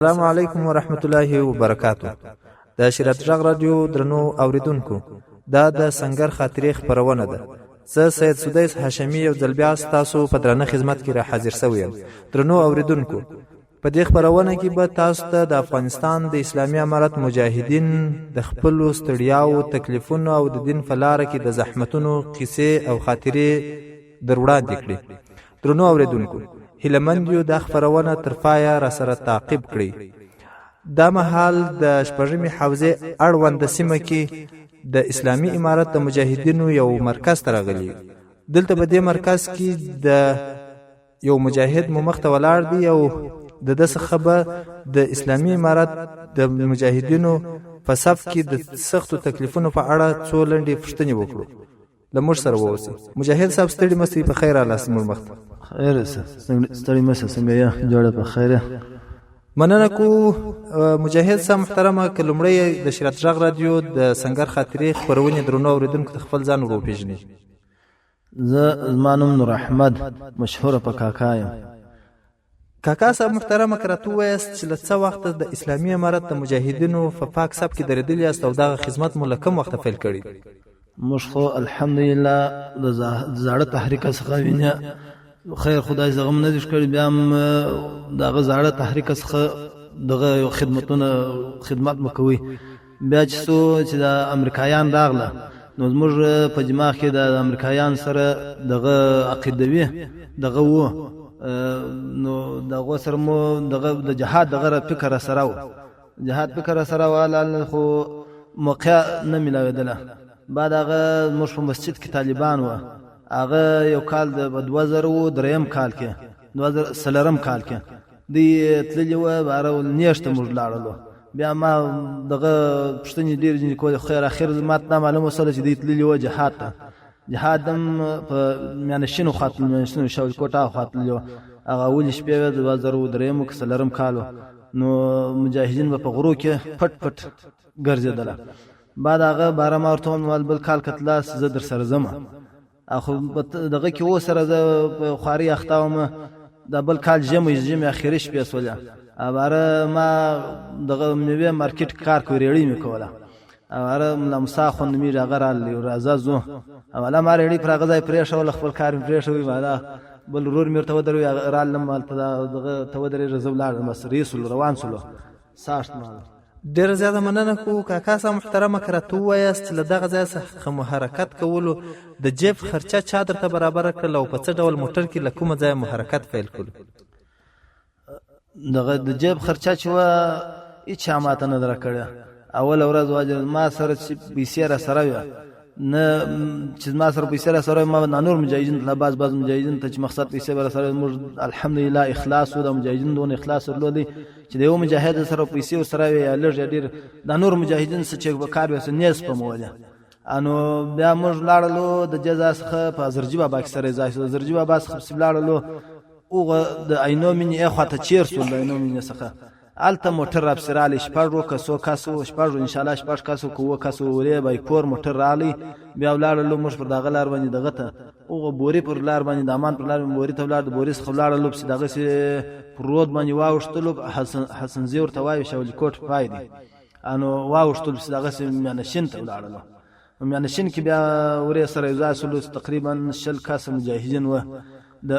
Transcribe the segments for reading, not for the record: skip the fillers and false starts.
السلام علیکم ورحمت الله وبرکاتو. د شریعت غږ رادیو درنو اوریدونکو، دا د سنگر خاطرې خبرونه ده. زه سید سدیس هاشمی یو ځل بیا تاسو په درنه خدمت کې را حاضر شوم. درنو اوریدونکو، په دې خبرونه کې به تاسو ته د افغانستان د اسلامي امارت مجاهدین د خپل ستړیاو، تکلیفونو او د دین په لار کې د زحمتونو قصې او خاطرې دروړاندې کړي. درنو اوریدونکو، هیلمند یو د خبرونه تر پایه را سره تعقیب کړئ. دا مهال د شپږمې حوزې اړوند سیمه کې د اسلامي امارت د مجاهدینو یو مرکز ته راغلی. دلته په دې مرکز کې د یو مجاهد مو مخته ولاړ دی او د ده څخه به د اسلامي امارت د مجاهدینو په صف کې د سختو تکلیفونو په اړه څو لنډې پوښتنې وکړو. له موږ سره واوسئ. مجاهد صاحب ستړي مستې په خیر رالاست موږ مخته. خیر ستړي مشه څنګه یا جوړه په خیره. مننه کو مجاهد صاحب محترمه. که لومړی د شریعت غږ رادیو د سنگر خاطرې خپرونې درنو اوریدونکو ته خپل ځان ور وپېژنئ. زما نوم نور احمد، مشهوره په کاکا یم. کاکا صاحب محترمه، که راته ووایاست چې له څه وخته د اسلامي امارت د مجاهدینو په پاک صف کې درېدلي یاست او دغه خدمت مو له کوم وخته پیل کړی؟ موږ خو الحمدلله د زاړه تحریک څخه وینه خیر خدای زغم نه دي کړی، بیا هم دغه زاړه تحریک څخه دغه خدمت مکوي. بیا چې د امریکایان راغله نو موږ په جماع کې د امریکایان سره دغه عقیدوي دغه وو، نو دغه سره مو دغه د جهاد دغه فکر سره و، جهاد فکر سره واله خو موقع نه ملاویدله. بعد هغه موږ په مسجد کې طالبان و، هغه یو کال د 2003 کال کې 2003 کال کې دی تللی و، بارو نیشته موږ لاړلو. بیا ما دغه پښتنې ډېر کول خیر اخر ماته نه معلومه وسله چې دی تللی و جهاد ته. جهاد هم په میانشینو خاطر میانشینو شاول کوټه خاطر هغه ولې شپې 2003 کې سلرم کالو. نو مجاهدین په غرو کې پټ پټ ګرځیدل. بعد هغه 12 مارتون بل کال کتلاس زه در سره زما اخو دغه کې و سره د خواري اختاومه د بل کال جمع اخیری شپې سولیا اباره ما دغه میوه مارکیټ کار کوي ریړی میکوله. اباره ملمسا خو نمی راغرال رازا زو اوله ما ریړی پر غځای پرې شو خپل کار پرې شوی والا بل رور مرته ودرو رال لم دغه تودرې رزولار مس رسول روان سلو ساشت مال. ډېر زیاته مننه کو کاکا صاحب محترمه. که راته ووایاست له دغه ځای څخه مو حرکت کولو د جیب خرچه چا درته برابره کړل او په څه ډول موټر کې له کومه ځایه مو حرکت پیل کړو؟ دغه د جیب خرچه چې وه هېچا ماته نه ده راکړې. اوله ورځ واجر ما سره چې پیسې را سره وې نه چې ما سره پیسې را سره ما نور مجاهدین ته بعض مجاهدین ته چې مقصد پیسې را سره موږ الحمدلله اخلاص و د مجاهدین دون اخلاص ورلودي چې د یو مجاهد سره پیسې سره وي لږ ډېر د نور مجاهدین څخه چې په کار وسه نیس په موله. انو بیا موږ لاړلو د جزا څخه په زرجی بابا کې سره ځای شو. زرجی بابا څخه لاړلو او د اینو منی اخواته چیر سول د اینو منی څخه الته موټر راب سراله شپږو کسو شپږو ان شاء الله شپږ کسو کوه کسو ورې بای پور موټر رالی. بیا ولاړلو موږ پر دغه لار باندې دغه ته او بوري پر لار باندې د امان پر لار بوري ته ولاړ د بوري څخه ولاړلو چې دغه سي پر رود باندې واوښتلو حسن زیور توای شول کوټ فائدې انو واوښتل چې دغه سي میانشین ته ولاړلو. میانشین کې بیا ورې سره ځای سلو تقریبا شل کس مجاهدین و د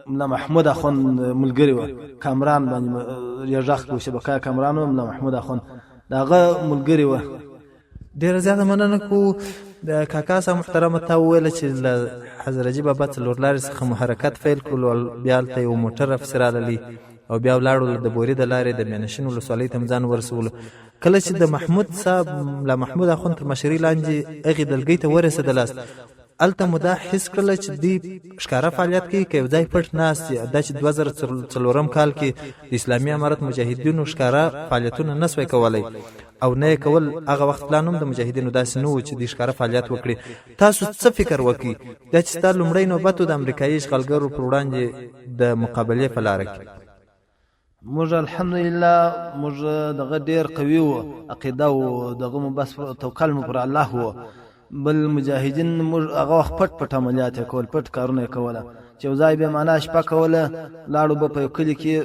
ملا محمود اخون ملګری و کامران باندې یژاخ کو شبکه کامران و ملا محمود اخون دغه ملګری و. ډېر زیاته مننه کو د کاکا صاحب محترمه. ته وویله چې له حضرت بابا څلور لارې څخه مو حرکت پیل کړلو، بیا هلته یو موټر افسر راغلی او بیا ولاړو د بوري د لارې د میانشین ولسوالۍ ته ځان ورسولو. کله چې د محمود صاحب ملا محمود اخون تر مشري لاندې هغې دلګۍ ته ورسېدلاست، الته مو دا حس کړله چې دوی ښکاره فعالیت کوي که یو ځای پټ ناست دي؟ دا چې 2004 کال کې د اسلامي امارت مجاهدینو ښکاره فعالیتونه نه سوی کولی او نه یې کول، هغه وخت پلان هم د مجاهدینو داسې نه و چې دوی ښکاره فعالیت وکړي. تاسو څه فکر وکړئ دا چې ستا لومړی نوبت و د امریکایي اشغالګرو پر وړاندې د مقابلې په لاره کې؟ موږ الحمدلله موږ دغه ډېر قوي و عقیده و دغه مو بس توکل مو پر الله و. بل مجاهدین موږ هغه وخت پټ پټ عملیات کول، پټ کارونه کوله چې یو ځای به معنا شپه کوله لاړو به په کلی کې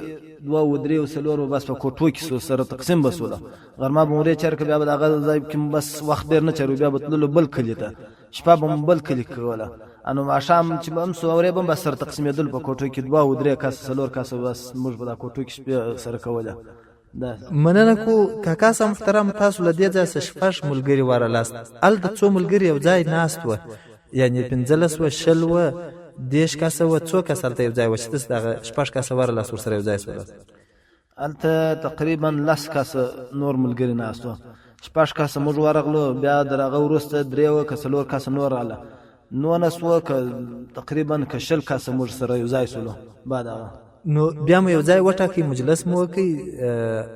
دوه و درې و څلور بس په کوټو کې سره تقسیم بسوله غرمه به مورې چېر که بیا به د هغه ځای کې بس وخت ډېر نه چېرو بیا به تللو بل کلي ته شپه به م بل کلي کوله نو ماښام چې به هم سو اورې به هم بس سره تقسیمېدل په کوټو کې دوه و درې کسه څلور کسه بس موږ به دا کوټو کې شپې سره کوله. مننه کو کاکا صاحب محترم، تاسو له دې ځایه څخه شپږ ملګري وارلاست. هلته څو ملګري یو ځای ناست وه، یعنې 15 وه، 20 وه، 10 کسه وه، څو کسه هلته یو ځای وه چې تاسو دغه شپږ کسه وارلاست ورسره یو ځای سولاست؟ هلته تقریبا 10 کسه نور ملګري ناست وه، 6 کسه موږ ورغلو، بیا د هغه وروسته 3 وه که 4 کسه نور راغله، 19 وه که تقریبا که 20 کسه موږ سره یو ځای سولو. بعد هغه نو بیا مو یو ځای وټاکئ، مجلس مو وکئ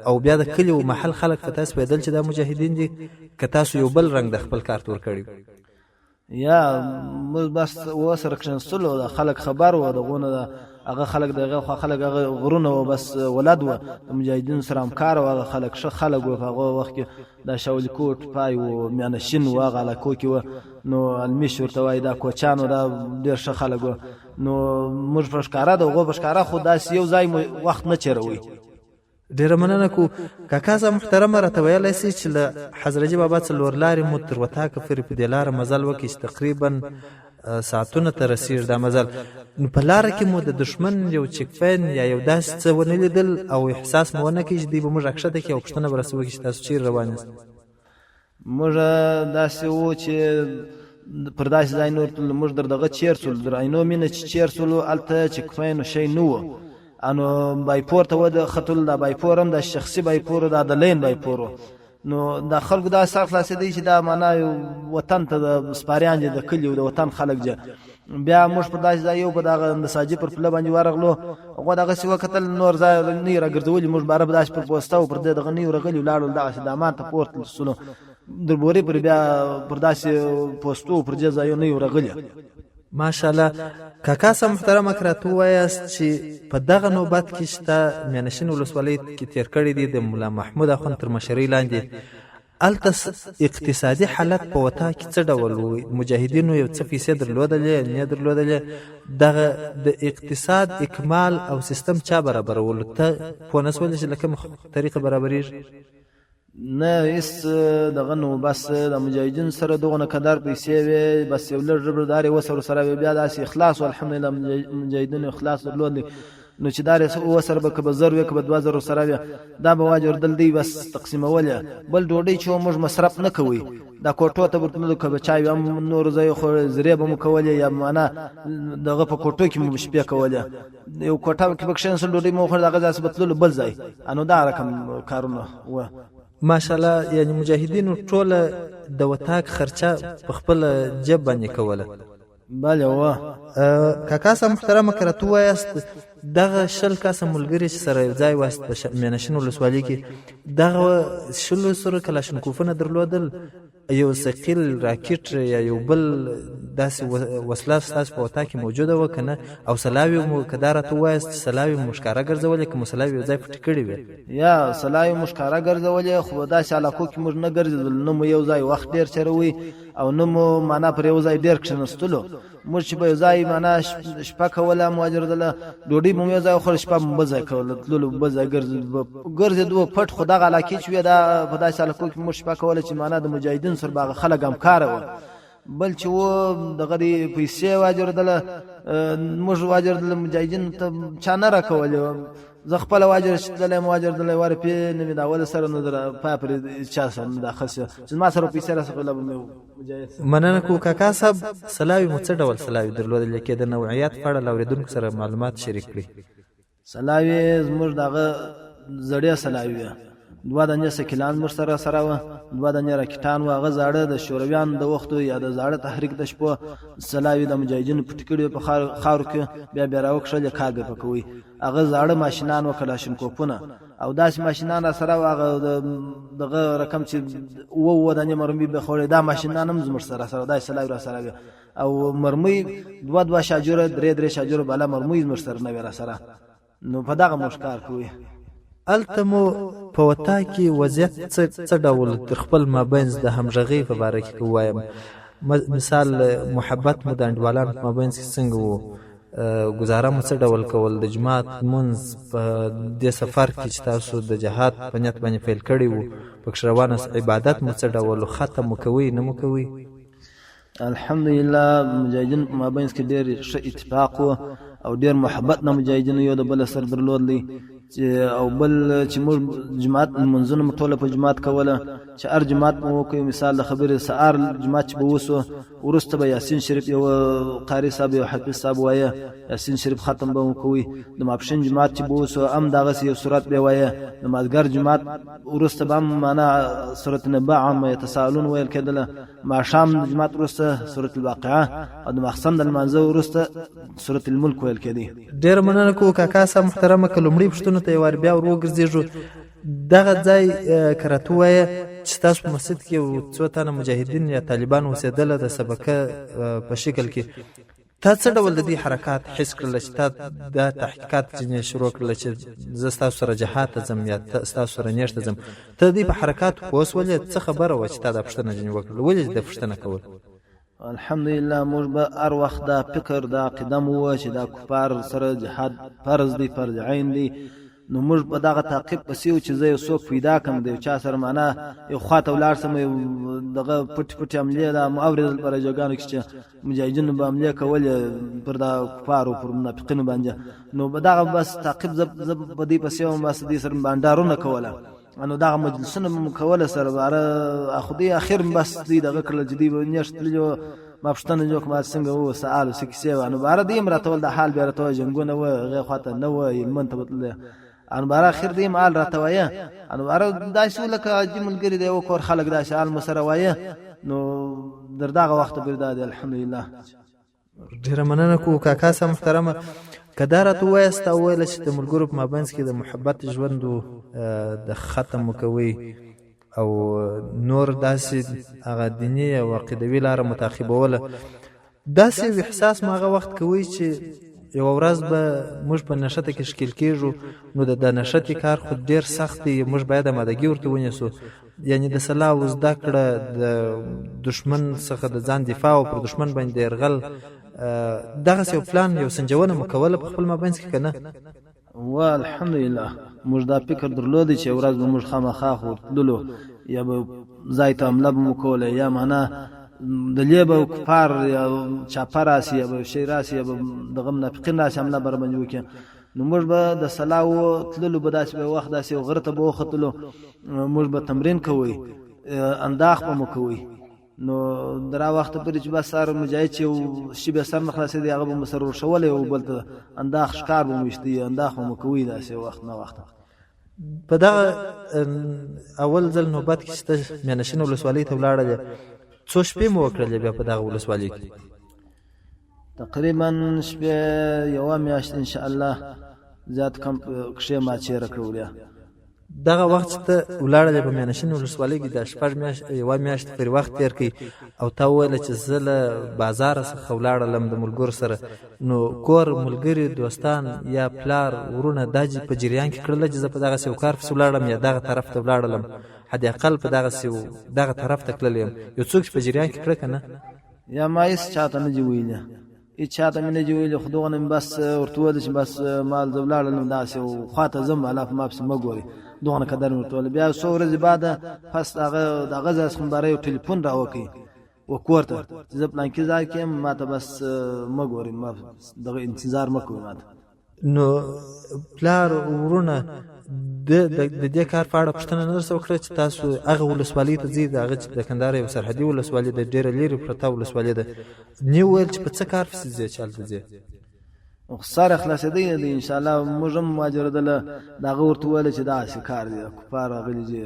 او بیا د کلي و محل خلک په تاسو پوهېدل چې دا مجاهدین دي که تاسو یو بل رنګ د خپل کار تور کړي؟ یا موږ بس ورسره کښېنستلو، د خلک خبر وه دغونه د هغه خلک دغه خوا خلک هغه غرونه وه بس ولد وه د مجاهدینو سره همکاره وه، هغه خلک ښه خلک وه. په هغه وخت کې د شاولي کوټ پای و میانشین و هغه علاقو کې وه، نو المیش ورته وایي دا کوچان و، دا ډېر ښه خلک وه. نو موږ په ښکاره د هغو په ښکاره خو داسې یو ځای وخت نه چېروئ. ډېره مننه کو کاکا صاحب محترمه، راته ویلی سئ چې له حضرت بابا څلور لارې مو تر وطاقه پورې په دې لاره مزل وکړي چې تقریبا ساعتونه ته رسېږي دا مزل. نو په لاره کې مو د دښمن یو چیکپین یا یو داسې څه ونه لیدل او احساس مو ونه کړي چې دوی به موږ راکښته کړي او پوښتنه به راسې وکړي چې تاسو چېرې روان یاست؟ موږ داسې وو چې پر داسې ځای نور تللو، موږ در دغه چېر سولو، در عینو مینه چې چېر سولو، هلته چیکپین شی نه وو. انو بایپور ته ود خطل دا بایپور هم د شخصي بایپور دا د لین بایپور. نو د خلکو دا سر خلاصې دی چې دا معنا وطن ته د سپاریان دي، د کلیو د وطن خلک دي. بیا موږ په داسې ځای یو په دغه نساجي پر پله باندې ورغلو، هغو دغسې وکتل نور ځای نه راګرځولي، موږ باره په داسې پر پوسته و پر دې دغه نه راغلي ولاړو دغسې دامان ته پورته سولو، در بورې پر بیا پر داسې پوستو پر دې ځایو نه راغلي. ماشاءالله کاکا صاحب محترمه، که راته ووایاست چې په دغه نوبت کې ستا میانشین ولسوالۍ کې تېر کړی دی د ملا محمود اخوند تر مشرۍ لاندې، هلته اقتصادي حالت په وطا کې څه ډول و؟ مجاهدینو یو څه پیسې درلودلې نه درلودلې؟ دغه د اقتصاد اکمال او سیستم چا برابرولو؟ ته پوه نه شولې چې له کومه طریقه برابرېږي؟ نه هېڅ دغه نو بس د مجاهدینو سره دغونه قدر پیسې وې، بس یو لږ ربردارې وسه ورسره وې، بیا داسې اخلاص و الحمدلله مجاهدینو اخلاص درلود. نو چې دارې وسره به که به 1000 وې که به 2000 ورسره وې، دا به واجردل دی بس تقسیمولې. بل ډوډۍ چې موږ مصرف نه کوئ، دا کوټو ته به تللو که به چای هم نور ځای خو زرې به مو کولې، یا معنا دغه په کوټو کې مو شپې کولې، یو کوټه کې به کښېنستل ډوډۍ مو وخوړل، هغه ځای به تللو بل ځای. نو دا رقم کارونه وه. ماشاءالله، یعنی مجاهدینو ټوله د وطاق خرچه په خپل جیب باندې کوله؟ بله وه. کاکا صاحب محترمه، که راته ووایاست دغه 20 کسه ملګري چې سره یو ځای واست په میانشین ولسوالۍ کې، دغه 20 کلاشینکوفونه درلودل، یو ثقیل راکټ یا یو بل داسې وسله ستاسو په وطاق کې موجوده وه که نه؟ او سلاوي مو که دا راته ووایاست چې سلاوي مو ښکاره ګرځولې که مو سلاوي یو ځای پټې کړې وې؟ یا سلاوي مو ښکاره ګرځولې، خو داسې علاقو کې موږ نه ګرځېدل، نه مو یو ځای وخت ډېر چېروئ او نه مو معنا پر یو ځای ډېر کښېنستلو. موږ چې به یو ځای معنا شپه کوله مواجردله، ډوډۍ به مو یو ځای وخوړله، شپه به مو بل ځای کوله، تللو بل ځای ګرځېدو پټ. خو دغه علاقې چې وې دا په داسې علاقو کې موږ شپه کوله چې معنا د مجاهدینو سره به هغه خلک همکاره وه. بل چې و دغه د پیسې واجردله، موږ واجردله مجاهدینو ته چا نه راکولې، زه خپله واجردلی یم، واجردلی وارې پې نه مې د اول سره نه در پای پرې چا سره نه دا خس چې زما سره پیسې راڅخله به مې مجاهد. مننه کو کاکا صاحب، سلاوي مو څه ډول سلاوي درلودلې؟ کې د نوعیت په اړه له اورېدونکو سره معلومات شریک کړي. سلاوي زموږ دغه زړې سلاوي وه، 2 دانې سکیلان موږ سره وه، 2 دانې راکټان وه، هغه زاړه د شورویانو د وختو یا د زاړه تحریک د شپو سلاوي د مجاهدینو پټې کړي په خاورو کې، بیا راوکښلې کاږه پکوي. هغه زاړه ماشینان و کلاشینکوفونه او داسې ماشینان را سره وه، هغه دغه رقم چې 2 دانې مرمۍ به خوړې، دا ماشینان هم زموږ سره داسې سلاوي را سره وې. او مرمۍ 2 شاجوره 3 شاجوره بالا مرمۍ زموږ سره نه وې را سره. نو په دغه موږ کار کوي. هلته مو په وطاق کې وضعیت څه ډول تر خپل مابینځ د همغږۍ په باره کې ووایم؟ مثال محبت مو د انډیوالانو په مابینځ کې څنګه و؟ ګزاره مو څه ډول کول، د جماعت مونځ په دې سفر کې چې تاسو د جهاد په نیت باندې پیل کړی وو پکښې روانه عبادت مو څه ډول، ختم مو کوئ نه مو کوئ؟ الحمدلله مجاهدین په مابینځ کې ډېر ښه اتفاق و او ډېر محبت نه مجاهدینو یو د بل سره درلودلی او بل چې موږ جماعت منځونه مو ټوله په جماعت کوله چې هر جماعت مو وکړو. مثال د خبرې سهار جماعت چې به وسو وروسته به یاسین شریف یو قاري صاحب یو حفظ صاحب وایه یاسین شریف ختم به مو کوي. د ماپښین جماعت چې به وسو هم دغسې یو سورت به وایه. د مازدیګر جماعت وروسته به هم معنا سورت نبع عما یتساءلون ویل کېدله. ماښام د جماعت وروسته سورت الواقعه او د ماخستن د لمانځه وروسته سورت الملک ویل کېدی. ډېره مننه کوو کاکا صاحب محترمه. که لومړي پوښتنو ته یې وار بیا ور وګرځېږو، دغه ځای که راته ووایه چې ستاسو په مسجد کې یو څو تنه مجاهدین یا طالبان اوسېدله د سبقه په شکل کې، تا څه ډول د دې حرکات حس کړله چې تا دا تحقیقات ځینې شروع کړله چې زه ستاسو سره جهاد ته ځم یا ستاسو سره نیژ ته ځم، ته د دې په حرکاتو پوه شولې؟ څه خبره وه چې تا دا پوښتنه ځینې وکړله؟ ولې دا پوښتنه کول؟ الحمدلله موږ به هر وخت دا فکر دا عقیده مو وه چې دا کفار سره جهاد فرض دی، فرض عین دی. نو موږ په دغه تعقیب پسې وو چې زه یو څوک پیدا کړم د یو چا سره معنا یو خواته ولاړ سم یو دغه پټې پټې حملې دا مو اورېدل په راجوګانو کې چې مجاهدینو به حملې کولې پر دا کفارو پر منافقینو باندې. نو به دغه بس تعقیب زه په دې پسې وم، بس دې سره بانډارونه کوله نو دغه مجلسونه مو کوله سره باره خو دې اخر بس دې دغه کړل چې دې به نیشت تللي ما پوښتنه جوړ کړم څنګه وو سهال څه کیسې وه. نو باره دې م راته ویل د حال بیا راته وایه جنګونه وه هغې خواته نه وه هلمند ته به تللی ان باره اخر دې مال راته وایه. ان باره داسې و لکه عادي ملګري دی یو کور خلک داسې حال مو سره وایه. نو در دغه وخته پورې دا دی الحمدلله. ډېره مننه کوو کاکا صاحب محترمه. که دا راته ووایاست او ویله چې د ملګرو په مابینځ کې د محبت ژوند د ختم کوئ او نور داسې هغه دیني او عقیدوي لاره متعقیبوله، داسې یو احساس ما هغه وخت کوئ چې یوه ورځ به موږ په نښته کې ښکیل کېږو، نو د نښتې کار خو ډېر سخت دی، موږ باید امادګي ورته ونیسو، یعنې د سلاح زده کړه، د دښمن څخه د ځان دفاع او پر دښمن باندې د یرغل دغسې یو پلان یو سنجونه مو کوله په خپل مابینځ کې که نه؟ و الحمدلله موږ دا فکر درلودی چې ورځ به موږ خامخا ورتللو یا به ځای ته حمله به مو کوله یا معنا دلې به کفار یا چاپه راسي یا به شی راسي یا به دغه منافقین راسي حمله بر باندې وکړي. نو موږ به د سلاح تللو به داسې به وخت داسې غره ته به وختلو، موږ به تمرین کوئ، انداخ به مو کوئ. نو درا وخت پورې چې بس سر مجاهد چې شي به سر نه خلاصېدی هغه به مو سر ورشولی او بل ته انداخ ښکار به مو ویشتي انداخ به مو کوئ داسې وخت نه وخت. په دغه اول ځل نوبت کې چې ته میانشین ولسوالۍ ته ولاړلې څو شپې مو وکړلې بیا په دغه ولسوالۍ کې؟ تقریبا شپې یوه میاشت انشاءالله زیات کم کښې ما چیره کړولې. دغه وخت چې ته ولاړلې په میانشین ولسوالۍ کې د یوه میاشت پورې وخت تېر کړئ او تا وویله چې زه له بازاره څخه ولاړلم د ملګرو سره، نو کور ملګري دوستان یا پلار ورونه دا په جریان کې کړله چې زه په دغسې یو کار پسې ولاړم یا دغه طرف ته ولاړلم، حد اقل په دغه طرف ته تللی یم، یو څوک چې په جریان کې کړه که نه؟ یا ما هېڅ چاته نه دي ویلي، هېڅ چاته مې نه دي ویلي، خو دغه نه مې بس ورته ویلي چې بس مال زه ولاړلم داسې خوا ته ځم الله په ما پسې مه ګورې، دغه نه قدر مې ورته ویلي. بیا څو ورځې بعده پس دغه ځای څخه مې یو ټلیفون را وکړ و کور ته چې زه پلانکي ځای کې یم ما ته بس مه ګورې، ما دغه انتظار مه کوئ ما ته. نو پلار ورونه د دې کار په اړه پوښتنه نه درڅه وکړه چې تاسو هغه ولسوالۍ ته ځئ د هغه چې د کندهار یو سرحدي ولسوالۍ ده، ډېره لرې پرته ولسوالۍ ده، نه ویل چې په څه کار پسې ځې چې هلته ځې؟ سره خلاصېدی دی انشاءالله موږ هم مهاجرېدله د هغه ورته وویله چې داسې کار دی د کفار راغلي چې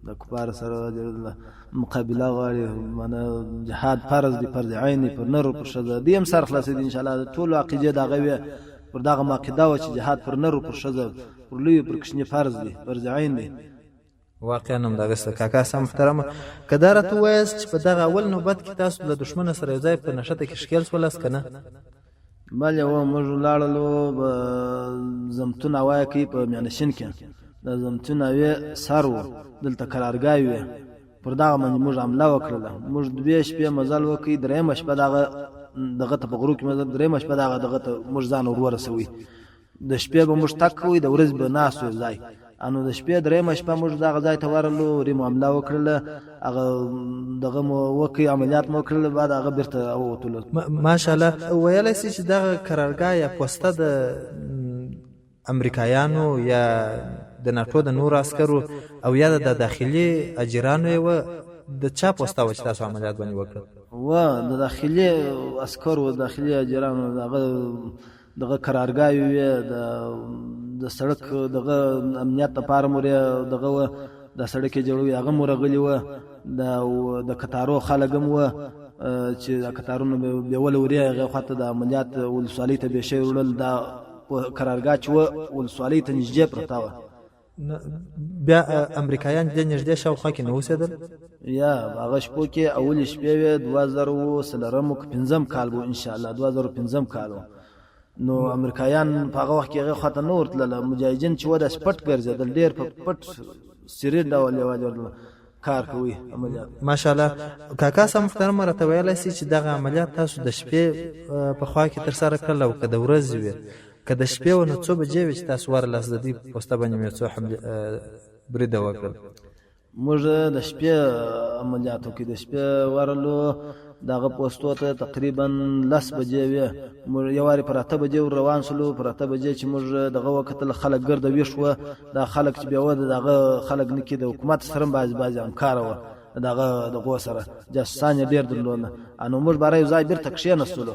د کفار سره مهاجرېدله مقابله غواړي معنی جهاد فرض دی فرض عین دی پر نرو پر ښځه دې هم سره خلاصېدي انشاءالله د ټولو عقیدې د هغه وې پر دغه عقیده وه چې جهاد پر نرو پر ښځه پر لویو پر کوچني فرض دی فرض عین دی. واقعا همدغسې کاکا صاحب محترمه. که دا راته ووایاست چې په دغه اول نوبت کې تاسو له دښمنه سره یو ځای په نښته کې ښکېل شولاست که نه؟ بله و موږ ولاړلو به زمتون هوایه کوي په میانشین کې د زمتون هوې سر و دلته قرارګاه وې پر دغه باندې موږ حمله وکړله. موږ 2 شپې مزل وکړئ، درېیمه شپه دغه دغه ته په غرو کې مې درېیمه شپه دغه ته موږ ځان ورسوي د شپې به موږ تګ کوو د ورځې به ناست یو ځای انو د شپې درېیمه شپه موږ دغه ځای ته ورغلو ورې معامله وکړله هغه دغه مو وکړي عملیات مو وکړل بعد هغه بیرته ووتلو ماشاءالله ویلی سي چې دغه قرارګاه یا پوسته د امریکایانو یا د ناټو د نورو عسکرو او یا د داخلي اجرانو یې وه د چا پوسته وه چې تاسو عملیات باندې وکړل و د داخلي عسکرو داخلي اجرانو دغه قرارګاه وې د سړک دغه امنیت لپاره مو دغه و د سړک جوړوي هغه مو راغلي وه د قطارو خلک هم وه چې د قطارونو بیول ورې هغې خواته د عملیات ولسوالۍ ته بېشی وړل دا قرارګاه چې وه ولسوالۍ ته نږدې پرته وه بیا امریکایان دې نږدې شاوخوا کې نه اوسېدل یا هغه شپو کې اولې شپې وې 2005 کال به انشاءالله 2005 کال و نو امریکایان په هغه وخت کې هغې خواته نه ورتلله مجاهدین چې وه داسې پټ ګرځېدل ډېر په پټ سري ډول یوازې کار کوي عملیات ماشاءالله کاکا صاحب محترم راته ویلی سي چې دغه عملیات تاسو د شپې په خوا کې ترسره کړل او که د ورځې وې که د شپې و نو څو بجې وې چې تاسو ورلاست د دې پوسته باندې مې څو بریده وکړل موږ د شپې عملیاتو کې د شپې ورلو دغه پوستو ته تقریبا 10 بجې وې موږ یو وارې پر 8 بجې ور روان شولو پر 8 بجې چې موږ دغه وکتل خلک ګرده ویښ وه دا خلک چې بیا وه دغه خلک نه کې د حکومت سره هم بعضې همکاره وه دغه دغو سره جاسوسان یې ډېر درلوده نو موږ باره یو ځای بیرته کښېنستلو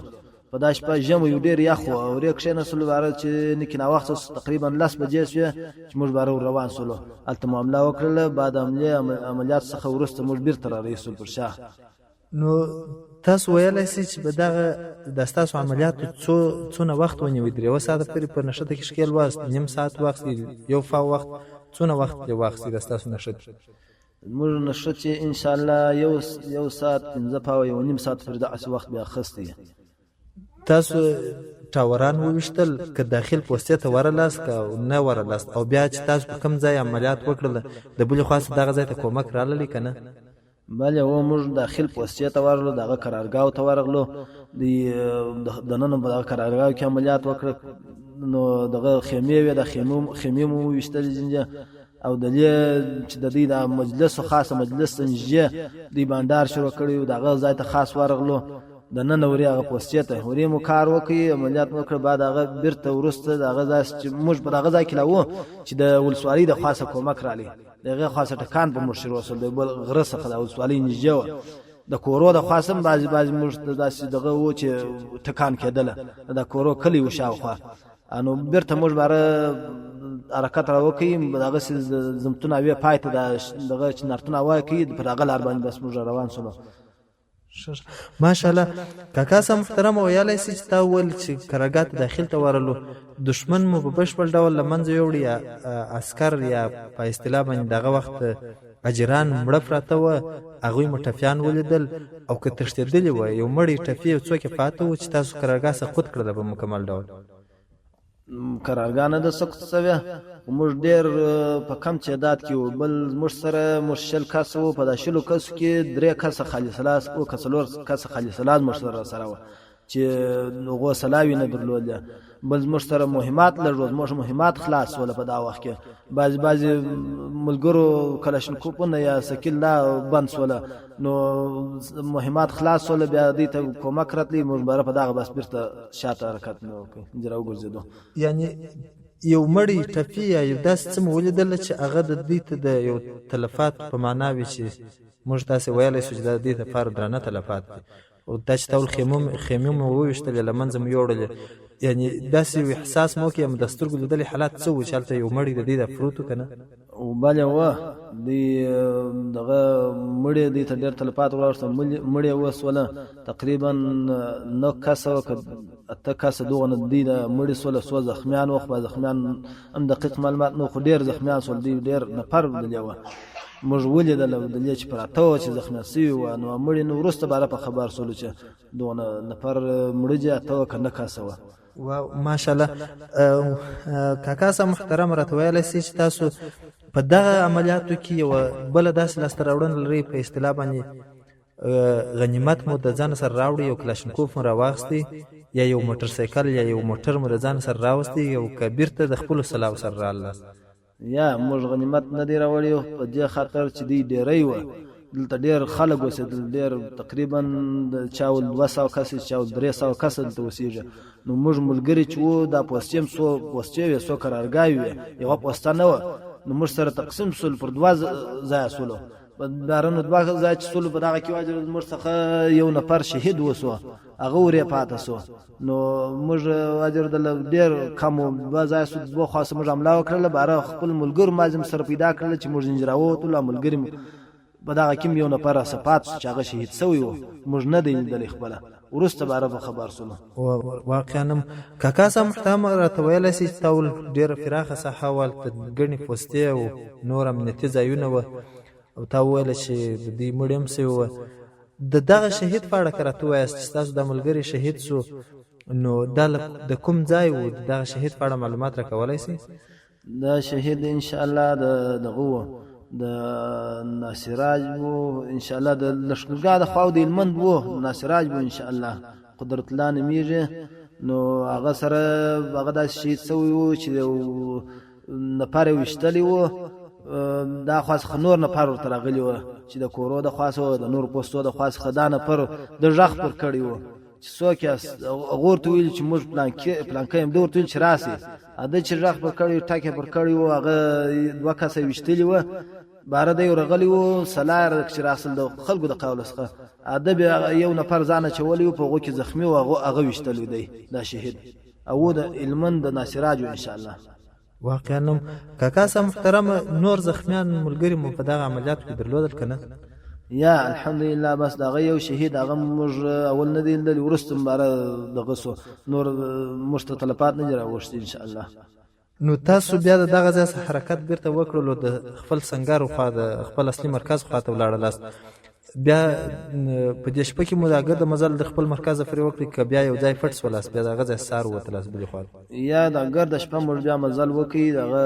په دا شپه ژمی یو ډېر یخ و او ورې کښېنستلو باره چې نکې ناوخته تقریبا 10 بجې شوې چې موږ باره ور روان شولو هلته معامله وکړله بعد عملیات څخه وروسته موږ بیرته را رهیسول پر شا نو تاسو ویلی سئ چې به دغه د ستاسو عملیاتو څونه وخت ونیوي 3 ساعته پورې په نښته کې ښکېل واست نیم ساعت وخت یو فاو وخت څونه وخت پرې واخیستې د ستاسو نښت موږ نښتې انشاءالله یو ساعت 15 فاو یو نیم ساعت پورې داسې وخت بیا اخیستی تاسو ټاوران وویشتل که داخل پوستې ته ورلاست که نه ورلاست او بیا چې تاسو په کوم ځای عملیات وکړله د بلې خوا دغه ځای ته کومک راغلی که نه بله و موږ داخل پوستې ته ورغلو دغه قرارګاو ته ورغلو دننه په دغه قرارګاو کې عملیات وکړه نو دغه خیمې وې د خیمې مو وویشتلې ځینجه او د دې چې د دې د مجلس خاصه مجلس نږدې دوی بانډار شروع کړی و دغه ځای ته خاص ورغلو د نن ورې هغه پوستې ته ورې مو کار وکړي عملیات مو وکړه بعد هغه بیرته وروسته د هغه ځای چې موږ په دغه ځای کې لا وو چې د ولسوالۍ د خاصه کومک رالی د هغې خاصه ټکان په موږ شروع شول د بل غره څخه د ولسوالۍ نږدې وه د کورو د خاصه هم بعضې موږ داسې دغه و چې ټکان کېدله د کورو کلی و شاوخوا نو بیرته موږ باره حرکت را وکړي دغسې زمتونه وې پای ته دغه چې نرتونه وکړي پر هغه لار باندې بس موږ روان شولو ماشاءالله کاکا صاحب محترم ویلی سي چې تا وویل چې قرارګاه ته داخل ته ورغلو دشمن مو په بشپړ ډول له منځه یوړي یا عسکر یا په اصطلاح باندې دغه وخت اجران مړه پراته وه هغوی مو ټپیان ولیدل او که تښتېدلي وه یو مړی ټپي یو څوک یې پاته و چې تاسو قرارګاه سقوط کړله په مکمل ډول قرارګاه نه ده سقوط شوې موږ ډېر په کم تعداد کې وو بل موږ سره موږ 20 کسه وو په دا 20 کسو کې 3 کسه خالصلاس او که 4 کسه خالصلاس موږ سره وو چې هغو سلاوي نه درلوده بل موږ سره مهمات لرو موږ مهمات خلاص ول په دا وخت کې بعضې ملګرو کلاشینکوفونه یا سکیل لا بند سوله نو مهمات خلاص ول بیا دوی ته کومک راتلی موږ بره په دغه بس بیرته شاته حرکت نه وکړو جرا وګرځېدو یعنی یو مړی ټپي یا یو داسې څه مو ولیدله چې هغه د دوی ته د یو تلفات په معنا وي چې موږ تاسې ویلی شو چې د دې لپاره درانه تلفات دي او دا چې ټول خیمې مو وویشتلې له منځه مو یوړلې یعنی داسې یو احساس مو وکړي د سترګو لیدلې حالات څه وو چې هلته یو مړی د دې د پروت و که نه بله وه دوی دغه مړی دوی ته ډېر تلفات وراوښته مړی وسوله تقریبا 9 کسه وه که 8 کسه دغه نه دوی د مړي سوله څو زخمیان وه خو زخمیان هم دقیق معلومات نه خو ډېر زخمیان سول دوی ډېر نفر دلې وه موږ ولیدله دلې چې پراته وه چې زخمیان سوي وه نو مړي نو وروسته باره په خبر سولو چې دغه نفر مړه دي 8 وه که 9 کسه وه ماشاءالله کاکا صاحب محترم راته ویلی سي چې تاسو په دغه عملیاتو کې یوه بله داسې لاسته راوړنه لرئ په اصطلاح باندې غنیمت مو د ځان سره راوړي، یو کلاشینکوف مو راواخستی یا یو موټر سایکل یا یو موټر مو د ځان سره راوستی، یو کبیر ته د خپلو سلاو سره رالاست. یا موږ غنیمت نه دی راوړی په دې خاطر چې دی ډیری و، دلته ډېر خلک اوسېدل، ډېر تقریبا چا 200 کس چا 300 کس دلته اوسېږي. نو موږ ملګري چې وو دا پوستې هم څو پوستې وې څو قرارګاوې وې، یوه پوسته نه وه. نو موږ سره تقسیم سول پر 2 ځایه سولو، په دارنو 2 ځایه چې سولو په دغه کې واجب موږ څخه یو نفر شهید وسو، هغه ورې پاته سو. نو موږ واجر د ډېر کم 2 ځایه سو، 2 خاصه موږ حمله وکړله، باره خپل ملګرو مازم سره پیدا کړل چې موږ زنجیر راووتلو، ملګري په دغه کې یو نفر صفات چې هغه شهید سوی و، موږ نه دی لیدلی خپله، وروسته به عربه خبر سولو. واقعا کاکا صاحب محترم راته ویلی سي چې تا ډېره پراخه ساحه وه، هلته ګڼې پوستې او نور امنیتي ځایونه وه، او تا وویله چې د دوی مړي هم سوي وه. د دغه شهید په اړه که راته ووایاست چې ستاسو دا ملګری شهید سو، نو دا د کوم ځای و؟ د دغه شهید په اړه معلومات راکولی سي؟ دا شهید انشاءالله دغه و، د ناصراج وو، انشاءالله د لښکرګاه د خوا د هلمند وو، ناصراج وو انشاءالله، قدرت الله نومیږي. نو هغه سره هغه داسې شهید سوی وو چې نفر یې ویشتلی وو، دا خوا څخه نور نفر ورته راغلي وو چې د کورو د خوا څخه د نورو پوستو د خوا څخه دا نفر د غږ پر کړی وو چې څوک یاست. هغه ورته ویل چې موږ پلانکی یم، ده ورته ویل چې راسئ. ده چې غږ پر کړی وو، ټک یې پر کړی وو، هغه 2 کسه یې ویشتلي وو، باره دی ورغلی وو سلار چې راسل د خلکو د قوله څخه. ده بیا یو نفر ځان اچولی وو، په هغو کې زخمي وو، هغه ویشتلی دی دا شهید، او د هلمند د ناصراج وو انشاءالله. واقعا کاکا صاحب محترم نور زخمیان ملګري مو په دغه عملیاتو کې درلودل که نه؟ یا الحمدلله بس دغه یو شهید، هغه موږ اول نه دی لیدلی، وروسته باره دغه سو، نور موږ ته تلفات نه دي راوښتي انشاءالله. نو تاسو بیا د دغه ځای څخه حرکت بیرته وکړلو، د خپل سنګر خوا د خپل اصلي مرکز خوا ته ولاړلاست. بیا په دې شپه کې مو د هغه د مزل د خپل مرکز پرې وکړئ که بیا یو ځای پټ سولاست، بیا د هغه ځای سهار ووتلاست بلې خوا؟ یا د هغه د شپه موږ بیا مزل وکړي، دغه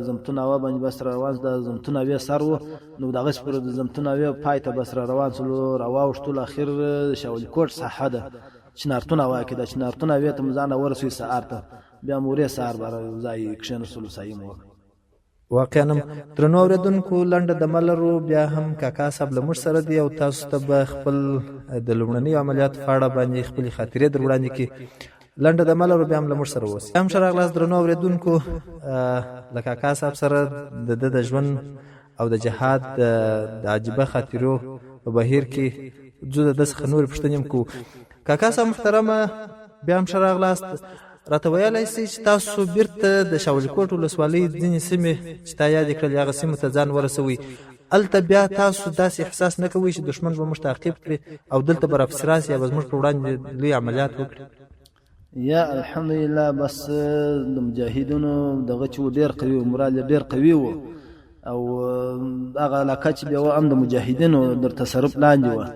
زمتون هوا باندې بس را روان، د زمتون هوې سر و، نو د هغه سپره د زمتون هوې پای ته بس را روان سولو، راواوښتلو. اخر شاولي کوټ ساحه ده چنارتون هوا کې، د چنارتون هوې ته مو ځان ورسوي سهار ته، بیا مورې سهار به ځای کښېنستلو سایه مو وکړه. واقعا درنو اورېدونکو لنډه دمه لرو، بیا هم کاکا صاحب له موږ سره دی او تاسو ته به خپل د لومړنیو عملیاتو په اړه باندې خپلې خاطرې در وړاندې کړي. لنډه دمه لرو، بیا هم له موږ سره اوسئ. هم ښه راغلاست درنو اورېدونکو، له کاکا صاحب سره د ده د ژوند او د جهاد د عجیبه خاطرو په بهیر کې ځو د ده څخه نورې پوښتنې هم کوو. کاکا صاحب محترمه بیا هم ښه راغلاست. راته ویلی سي چې تاسو بیرته د شاولي کوټ ولسوالۍ ځینې سیمې چې تا یادې کړلې هغه سیمو ته ځان ورسوئ. هلته بیا تاسو داسې احساس نه کوئ چې دښمن به موږ تعقیب کړي او دلته به راپسې راسي یا به زموږ په وړاندې لوی عملیات وکړي؟ یا الحمدلله بس د مجاهدینو دغه چې ډېر قوي و، مرال ډېر قوي و، او هغه علاقه چې بیا هم د مجاهدینو در تصرف لاندې وه.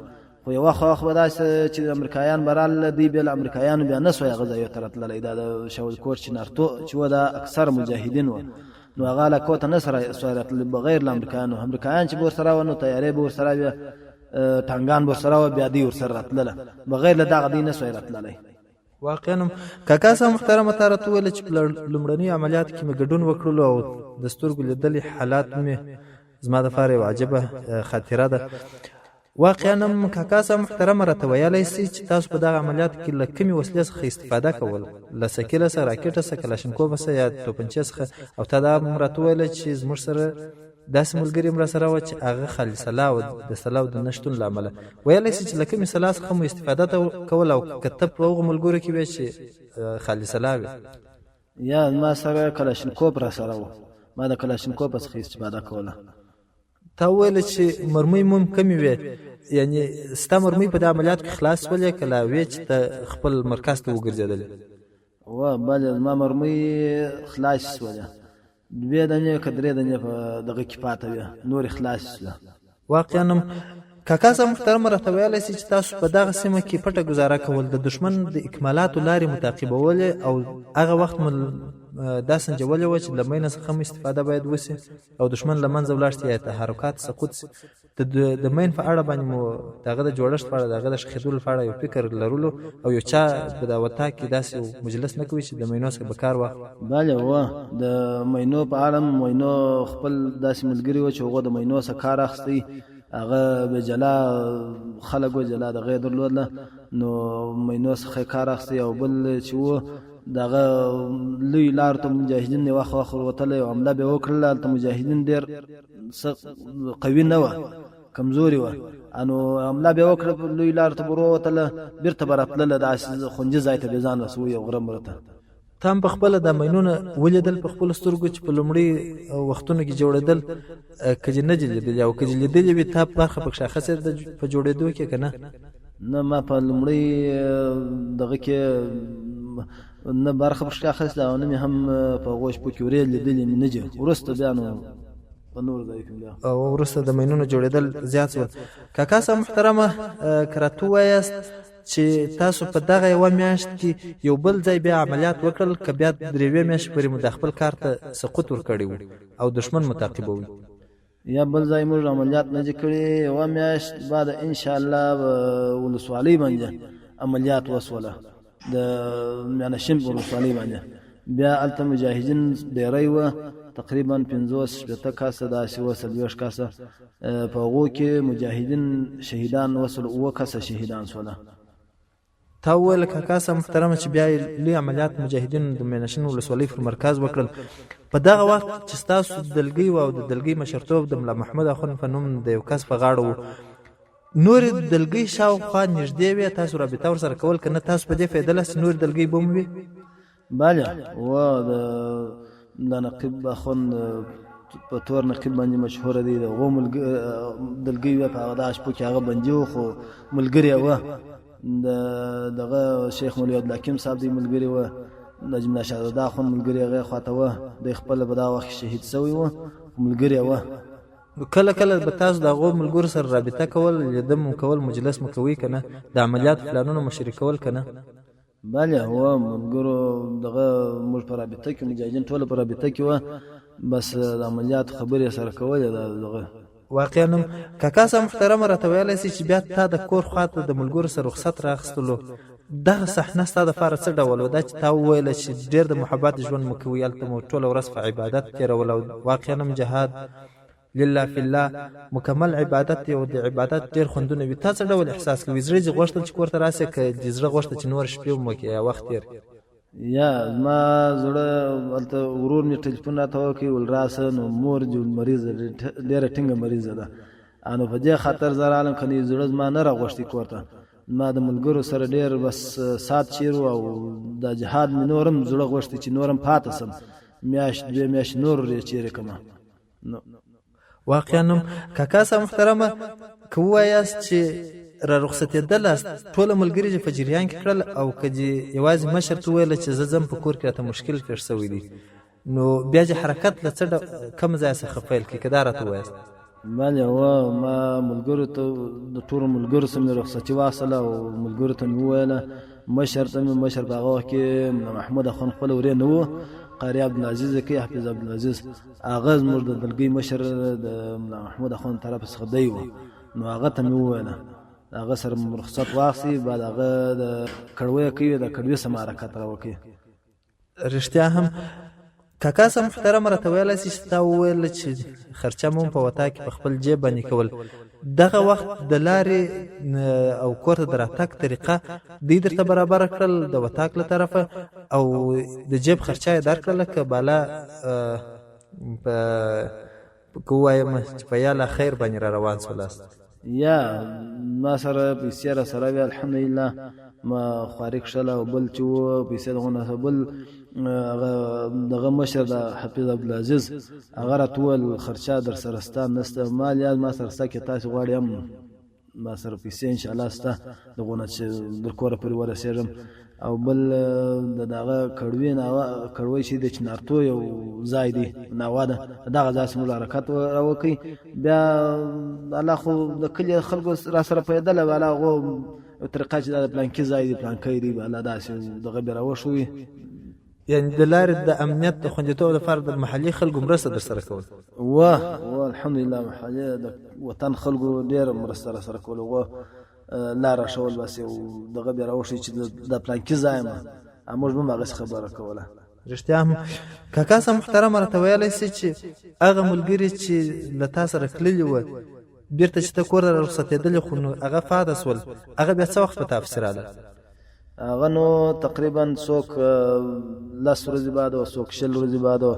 خو یو وخت به داسې چې امریکایان به راله، دوی بیا له امریکایانو بیا نه سوی هغه ځایو ته راتللی. دا د شاولي کوټ چنارتو چې وه دا اکثر مجاهدین وه، نو هغه علاقو ته نه سوی راتللی بغیر له امریکایانو. امریکایان چې به ورسره وه نو تیارې به ورسره وې، ټانګان به ورسره وه، بیا دوی ورسره راتلله، بغیر له دغه دوی نه سوی راتللی. واقعا کاکا صاحب محترمه تا راته وویله چې په لومړنیو عملیاتو کې مې ګډون وکړلو او د سترګو لیدلي حالات مې زما دپاره یوه عجیبه خاطره ده. واقعا کاکا صاحب محترمه راته ویلی سي چې تاسو په دغه عملیاتو کې له کومې وسلې څخه استفاده کول، له سکیله څخه، راکټه څخه، کلاشینکوف څخه یا توپنچې څخه؟ او تا دا هم راته ویله چې زموږ سره داسې ملګري هم راسره وه چې هغه خالي سلاح وه، د سلاح د نه شتون له امله. ویلی سي چې له کومې سلاح څخه مو استفاده کول، او که ته په هغو ملګرو کې وې چې خالي سلاح وې؟ یا ما سره کلاشینکوف را سره و، ما د کلاشینکوف څخه استفاده کوله. تا وویله چې مرمۍ مو هم کمې وې، یعنې ستا مرمۍ په دې عملیاتو کې خلاص شولې که لا وې چې ته خپل مرکز ته وګرځېدلې؟ بله زما مرمۍ خلاص شولې، 2 دانې که 3 دانې په دغه کې پاته وې، نورې خلاص شوله. واقعا کاکا صاحب محترمه راته ویلی سي چې تاسو په دغه سیمه کې پټه ګزاره کول، د دښمن د اکمالاتو لارې متعقبولې، او هغه وخت مو دا سنجولې وه چې له مینه څخه هم استفاده باید وسي او دښمن له منځه ولاړ سي یا تحرکات سقوط سي. د مین په اړه باندې مو دغه د جوړښت په اړه دغه د ښخېدلو په اړه یو فکر لرلو او یو چا په دا وطاق کې داسې یو مجلس نه کوي چې د مینو څخه به کار واخلي؟ بله و د مینو په اړه مینو خپل داسې ملګري و چې هغه د مینو څخه کار اخیستی، هغه به جلا خلک و جلا دغه یې درلودله، نو مینو څخه کار اخیستی. او بل چې و دغه لوی لار ته مجاهدین یې وخت وتلی او حمله به یې وکړله. هلته مجاهدین ډېر قوي نه وه، کمزوري وه، نو حمله به یې وکړه، لوی لار ته به ووتله، بېرته به راتلله داسې خونجي ځای ته به یې ځان رسوي او غره مره ته. تا هم په خپله دا مینونه ولیدل په خپلو سترګو چې په لومړي وختونو کې جوړېدل، که چې نه دي لیدلي او که چې لیدلي وي تا برخه پکښې اخیستې ده په جوړېدو کې که نه؟ نه، ما په لومړي دغه کې نه برخه پکښې اخیستله او نه مې هم په هغو شپو کې ورې لیدلي مې نه دي. وروسته بیا نو په نور ځای کې بیا او وروسته د مینونو جوړېدل زیات شول. کاکا صاحب محترمه، که راته ووایاست چې تاسو په دغه یوه میاشت کې یو بل ځای بیا عملیات وکړل، که بیا 3 میاشتې پورې مو د خپل کار ته سقوط ورکړی و او دښمن متعقبوي؟ یا بل ځای موږ عملیات نه دي کړي، یوه میاشت بعد انشاءالله ولسوالۍ باندې عملیات وسوله، د میانشین په ولسوالۍ باندې. بیا هلته مجاهدین ډېری وه، تقریبا 50-60 کاسه داسې وه، 40 کاسه. په هغو کې مجاهدین شهیدان وسول، 7 کاسه شهیدان سوله. تا وویل کاکا صاحب محترمه چې بیا لوی عملیات مجاهدینو د میانشین ولسوالۍ پر مرکز وکړل. په دغه وخت چې ستاسو دلګۍ و او د دلګۍ مشرتوب د ملا محمود اخوند په نوم د یو کس په غاړه و، نورې دلګۍ شاوخوا نږدې وې، تاسو رابطه ورسره کول که نه؟ تاسو په دې فایده چې نورې دلګۍ به هم وي؟ بله و د نقیب اخوند په تور نقیب باندې مشهوره دی، د هغو دلګۍ وه په هغه دغه شپو کې هغه بندي و، خو ملګري وه. دغه شیخ مولوي عبدالحکیم صاحب دی ملګري وه، نجم الله شهزاده اخوند ملګري هغې خواته وه، دی خپله په دغه وخت شهید سوی و، ملګري وه. کله کله به تاسو د هغو ملګرو سره رابطه کول، لیده مو کول، مجلس مو کوئ که نه؟ د عملیاتو پلانونه مو شریکول که نه؟ بله هو ملګرو دغه موږ په رابطه کې، مجاهدین ټوله په رابطه کې وه، بس د عملیاتو خبرې سره کولې. دغه واقعا هم کاکا صاحب محترمه راته ویلی سي چې بیا تا د کور خواته د ملګرو سره رخصت راخیستلو، دغه صحنه ستا دپاره څه ډول و؟ دا چې تا وویله چې ډېر د محبت ژوند مو کوي، هلته مو ټوله ورځ په عبادت تېرول او واقعا هم جهاد لله فی الله مکمل عبادت دی او د عبادت ډېر خوندونه وي. تا څه ډول احساس کوي؟ زړه دې غوښتل چې کور ته راسې که دې زړه غوښته چې نور شپې هم وکړې یا وخت تېر؟ یا زما زړه هلته ورور مې ټلیفون راته وکړ، ول راسه، نو مور دې مریضه ډېره ټینګه مریضه ده، نو په دې خاطر زه رالم، که نه زړه زما نه راغوښتي کور ته. ما د ملګرو سره ډېر بس سات چیر و او د جهاد مې نور هم زړه غوښتي چې نور هم پاته سم، میاشت 2 میاشتې نور یې چیرې کړمه. واقعا هم کاکا صاحب محترمه، که ووایاست چې را رخصتېدلاست ټوله ملګري دې په جریان کې کړل او که دې یوازې مشر ته وویله چې زه ځم په کور کې راته مشکل پېښ شوی دی، نو بیا چې حرکت له څه کوم ځای څخه پیل کړي؟ که دا راته ووایاست. بله هو ما ملګرو ته د ټولو ملګرو سره مې رخصتي واخیستله او ملګرو ته مې وویله، مشر ته مې مشر په هغه وخت کې محمود اخوند خپله ورې نه و، قاري عبدالعزیز کې حافظ عبدالعزیز، هغه زموږ د دلګۍ مشر د محمود اخوند طرف څخه دی و، نو هغه ته مې وویله، هغه سره رخصت واخیستې، بعد هغه د کړویه کوي، د کړوي سم حرکت را وکړي. رښتیا هم کاکا صاحب محترم راته ویلی سي چې تا وویل چې خرچه مو په وطاق کې په خپل جیب باندې کول، دغه وخت د لارې او کور ته د راتګ طریقه دوی درته برابره کړل د وطاق له طرفه او د جیب خرچه یې درکړله که بالا که ووایم چې په یاله خیر باندې را روان سولاست؟ یا ما سره پیسې را سره وې الحمدلله، ما خواري کښله او بل چې و پیسې دغونه بل دغه مشر د حافظ عبدالعزیز هغه راته وویل خرچه در سره سته نسته، مال یاد ما سره سته، که تاسې غواړئ هم ما سره پیسې انشاءالله سته دغونه چې در کوره پورې ورسېږم. او بل د هغه کړوی چې د چنارتو یو ځای دی ناوا ده، دغه ځای سمول حرکت را وکړئ. بیا الله خو د کلي خلکو را سره پیدله والا هغو طریقه چې دا د پلانکي ځای دی پلانکی دی بالا داسې دغه بیا را وښوي یعنی د لارې د امنیت د خوندیتوب لپاره د محلي خلکو مرسته در سره کول و الحمدلله محلي د وطن خلکو ډېر مرسته را سره کول و لاره شول بس یو دغه بیا راوښي چې د پلانکي ځای ما موږ به هغه خبره کوله. رښتیا هم کاکا صاحب محترم راته ویلی سي چې هغه ملګري چې له تا سره تللي وه بیرته چې ته کور ته رخصتېدلې خو نو هغه فاده سول هغه بیا څه وخت په تا پسې راغله؟ هغه نو تقریبا څوک 10 ورځې بعد او څوک 20 ورځې بعد او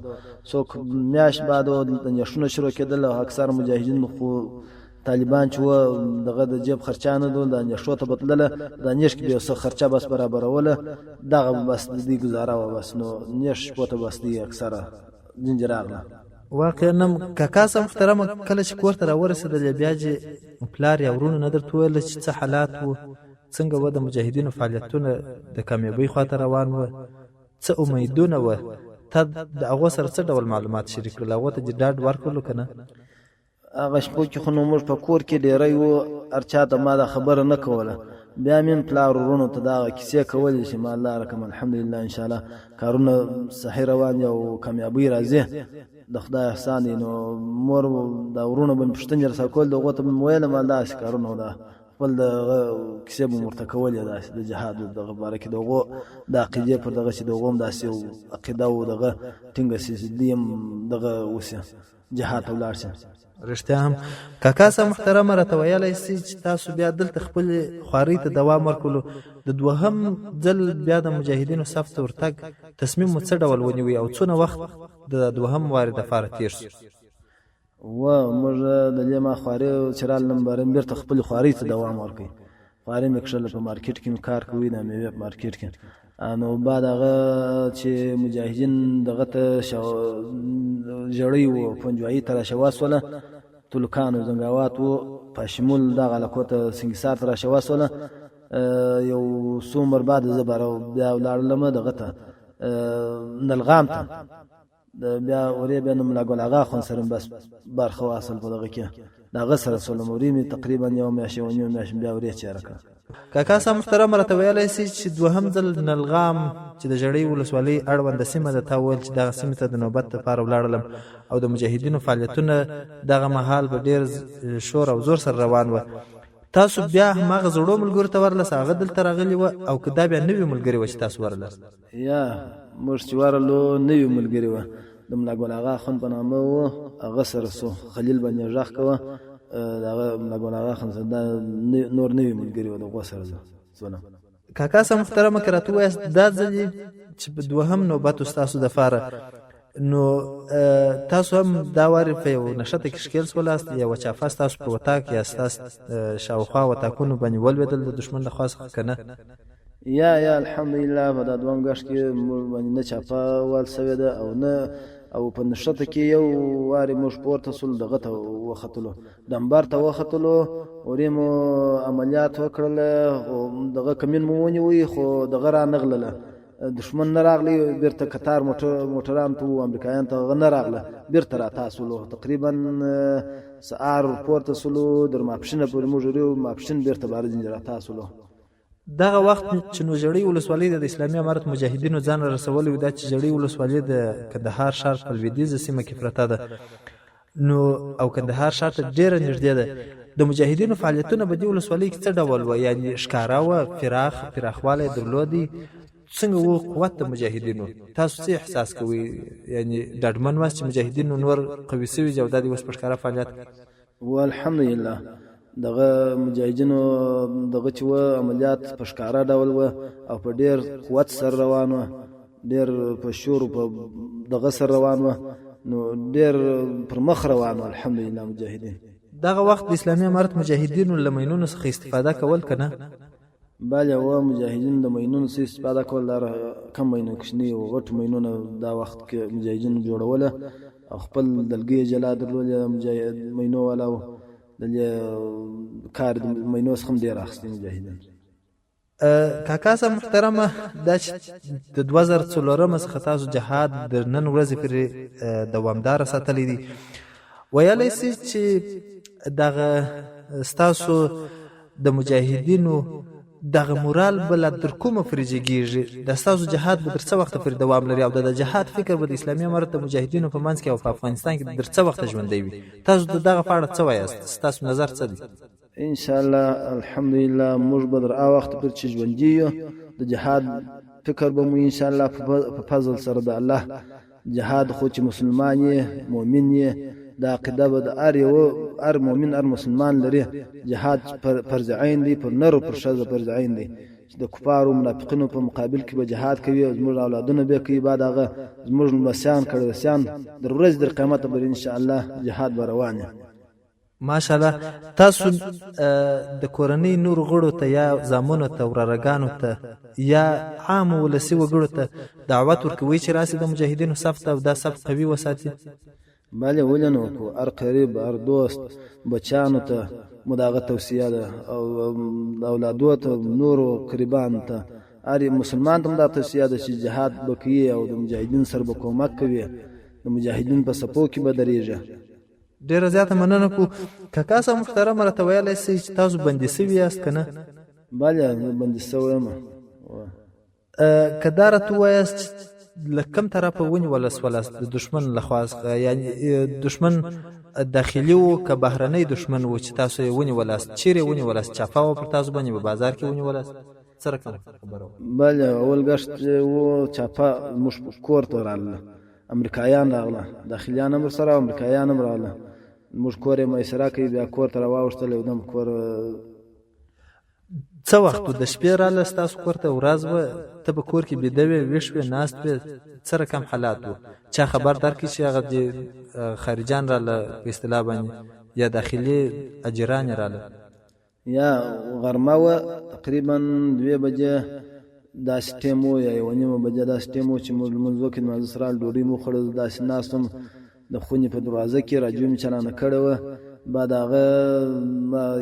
څوک میاشت بعد د نشونه شروع کېدل او اکثر مجاهدین خو طالبان چې دغه د جیب خرچه نه دول د نشو ته بدلله د نش کې به څه خرچه بس برابروله دغه بس د دې گزاره و بس نو نش پته بس دی اکثره جنجراغله. واقعا کاکا صاحب محترم کله چې کور ته راورسېدل بیا چې پلار یا ورونه نه درته وویل چې څه حالات وو څنګه و د مجاهدینو فعالیتونه د کامیابۍ خواته روان وه څه امیدونه وه ته د هغو سره څه ډول معلومات شریک کړل هغو ته دې ډاډ ورکړلو که نه؟ هغه شپو کې خو نو موږ په کور کې ډېری وو هر چا ته ما دا خبره نه کوله بیا مې پلار ورونو ته دغه کیسې کولې چې ما الله رقم الحمدلله انشاءالله کارونه صحیح روان دي او کامیابۍ راځي د خدای احسان دی. نو مور د ورونو به مې پوښتنې راسره کول د هغو ته مې ویلم داسې کارونه ده خپل دغه کیسې به مې ورته کولې داسې د جهاد دغه باره کې د هغو د عقیدې پر دغه چې د هغو هم داسې یو عقیده و دغه ټینګه سي دي هم دغه اوسي جهاد ته ولاړ شي. رښتیا هم کاکا صاحب محترم راته ویلی سي چې تاسو بیا دلته خپلې خوارۍ ته دوام ورکړلو د دوهم ځل بیا د مجاهدینو صف ته ورتګ تصمیم مو څه ډول ونیوی او څونه وخت د دوهم وارې دپاره تېر شو؟ موږ د دې ما خوارۍ چې رالم بارم بېرته خپلې خوارۍ ته دوام ورکوي. خوارۍ مې کښله په مارکېټ کې مې کار کوي د میوې په مارکېټ کې نو بعد هغه چې مجاهدین دغه ته ژړۍ و پنجوایي ته راشوا سوله تلکان و زنګاوات و پاشمول دغه علاقو ته سنګسار ته راشوا سوله یو څو عمر بعد زه بیا ولاړلم دغه ته نلغام ته بیا ورې بیا نو ملا ګل اغا خون سره بس برخه واصل په دغه کې دغه سره سولموري می تقریبا یو میاشت و نیمه میاشت بیا ورې چیرکه. کاکا صاحب محترم راته ویلی سي چې دوهم ځل نلغام چې د ژړۍ ولسوالۍ اړونده سیمه ده تا وویل چې دغه سیمې ته د نوبت لپاره ولاړلم او د مجاهدینو فعالیتونه دغه مهال په ډېر شور او زور سره روان وه تاسو بیا هماغه زړو ملګرو ته ورلس هغه دلته راغلي وه او که دا بیا نوي ملګري وه چې تاسو ورلس؟ یا موږ چې ورلو نوي ملګري وه د ملا ګل اغا خان په نامه و هغه سره سو خلیل باندې غږ کوه دغه ملا ګل اغا خان سره نور نوي ملګري و دغه سره زونه. کاکا صاحب محترمه که راته ووایاست دا ځل چې په دوهم نوبت ستاسو دپاره نو تاسو هم دا وارې په یو نښته کې ښکېل سولاست یا وچافه ستاسو په وطاق یا ستاسو شاوخوا وطاقونو باندې ولوېدل د دښمن له خوا څخه که نه؟ یا الحمدلله په دا دوهم ګشت کې موږ باندې نه چاپه وال سوې ده او نه او په نښته کې یو وارې موږ پورته سول دغه ته وختلو دمبر ته وختلو ورې مو عملیات وکړل دغه کمین مو ونیوی خو دغه را نغلله دشمن نه راغلی بیرته قطار موټران ته امریکایان ته نه راغله بیرته را تاسولو تقریبا سهار پورته سولو در ماپښینه پورې موږ ماپښین بیرته بار را تاسولو. دغه وخت چې نو ژړۍ ولسوالۍ د اسلامي امارت مجاهدینو ځان رسولی و دا چې ژړۍ ولسوالۍ د کندهار ښار په لویدیځه سیمه کې پرته ده نو او کندهار ښار ته ډېره نږدې ده د مجاهدینو فعالیتونه په دې ولسوالۍ کې څه ډول وه یعنې ښکاره وه پراخوالی یې درلودی څنګه و قوت د مجاهدینو تاسو څه احساس کوئ یعنې ډاډمن واست چې مجاهدینو نور قوي سوي دي او دا د اوس په ښکاره فعالیت والحمدلله دغه مجاهدینو دغه چې و عملیات په ښکاره ډول و او په ډېر قوت سره روان و ډېر په شور په دغه سره روان و نو ډېر پر مخ روان و الحمدلله مجاهدین. دغه وخت د اسلامي امارت مجاهدینو له مینونو څخه استفاده کول که نه؟ بله و مجاهدین د مینونو څخه استفاده کول دا کم مینو کوچني و غټ مینونه دا وخت کې مجاهدینو جوړوله او خپل دلګۍ جلا درلودې مجاهد مینو والا و د کار د مینو څخه هم ډېر اخیستي مجاهدین. کاکا صاحب محترمه دا چې د 2004 څخه تاسو جهاد د نن ورځې پورې دوامداره ساتلی دي ویلی سي چې دغه ستاسو د مجاهدینو دغه مورال بل در کومه فرجګیږي د تاسو جهاد به در څه وخت پر دوام لري او د جهاد فکر به د اسلامي امارت د مجاهدینو په منځ کې او په افغانستان کې در څه وخت ژوندۍ وي تاسو دغه په اړه څه وایاست تاسو نظر څه دی ان شاء الله الحمدلله موږ به در وخت پر چې ژوندۍ یو د جهاد فکر به مو ان شاء الله په فضل سره د الله جهاد خو چې مسلمان یې مؤمن یې د عقیده به د هر مؤمن هر مسلمان لري جهاد فرض عین دی پر نر او پر ښځه فرض عین دی چې د کفارو منافقینو په مقابل کې به جهاد کوي او زموږ اولادونه به کوي بعد هغه زموږ لمسیان کړدسیان در ورځ در قیامت به ان شاء الله جهاد به روان وي ماشاءالله تاسو د کورنۍ نور غړو ته یا زامنو ته ورارګانو ته یا عام ولسی وګړو ته دعوت ورکوي چې راسي د مجاهدینو صف ته دا صف قوي وساتي بله ولنو هر قریب هر دوست بچانو ته مداغه توصیه ده او اولادو ته نورو قریبان ته هر مسلمان ته دا توصیه ده چې جهاد وکړي او د مجاهدین سره به کومک کوي د مجاهدین په سپو کې به درېږي ډیره زیاته مننه کو کاکا صاحب محترم راته ویلی سئ چې تاسو بندي سوي یاست که نه بله بندي سوی یم که دا راته ووایاست له کوم طرفه ونیول سولاست د دشمن لخوا یعنې دشمن داخلي و که بهرنی دشمن و چې تاسو یې ونیولاست چیرې ونیولاست چاپه و پر تاسو باندې په بازار کې ونیولاست څه رقم خبره وه بله اول ګشت و چاپه موږ کور ته راغله امریکایان راغله داخلیان هم ورسره امریکایان هم راغله موږ کور یې میسره کوي بیا کور ته راواوښتل یو دم کور څه وخت د شپې راله ستاسو کور ته ورځ وه ته په کور کې بیده وې ویښ وې ناست وې څه رقم حالات و چا خبر درکړي چې هغه د خارجان راله په اصطلاح باندې یا داخلي اجران یې راله یا غرمه وه تقریبا 2 بجې داسې ټیم و یا 1:30 بجې داسې ټیم و چې موږ لمونځ وکړو لمانځه سره ډوډۍ مو خوړل داسې ناست وم د خونې په دروازه کې راډیو مې چالانه کړې وه بعد هغه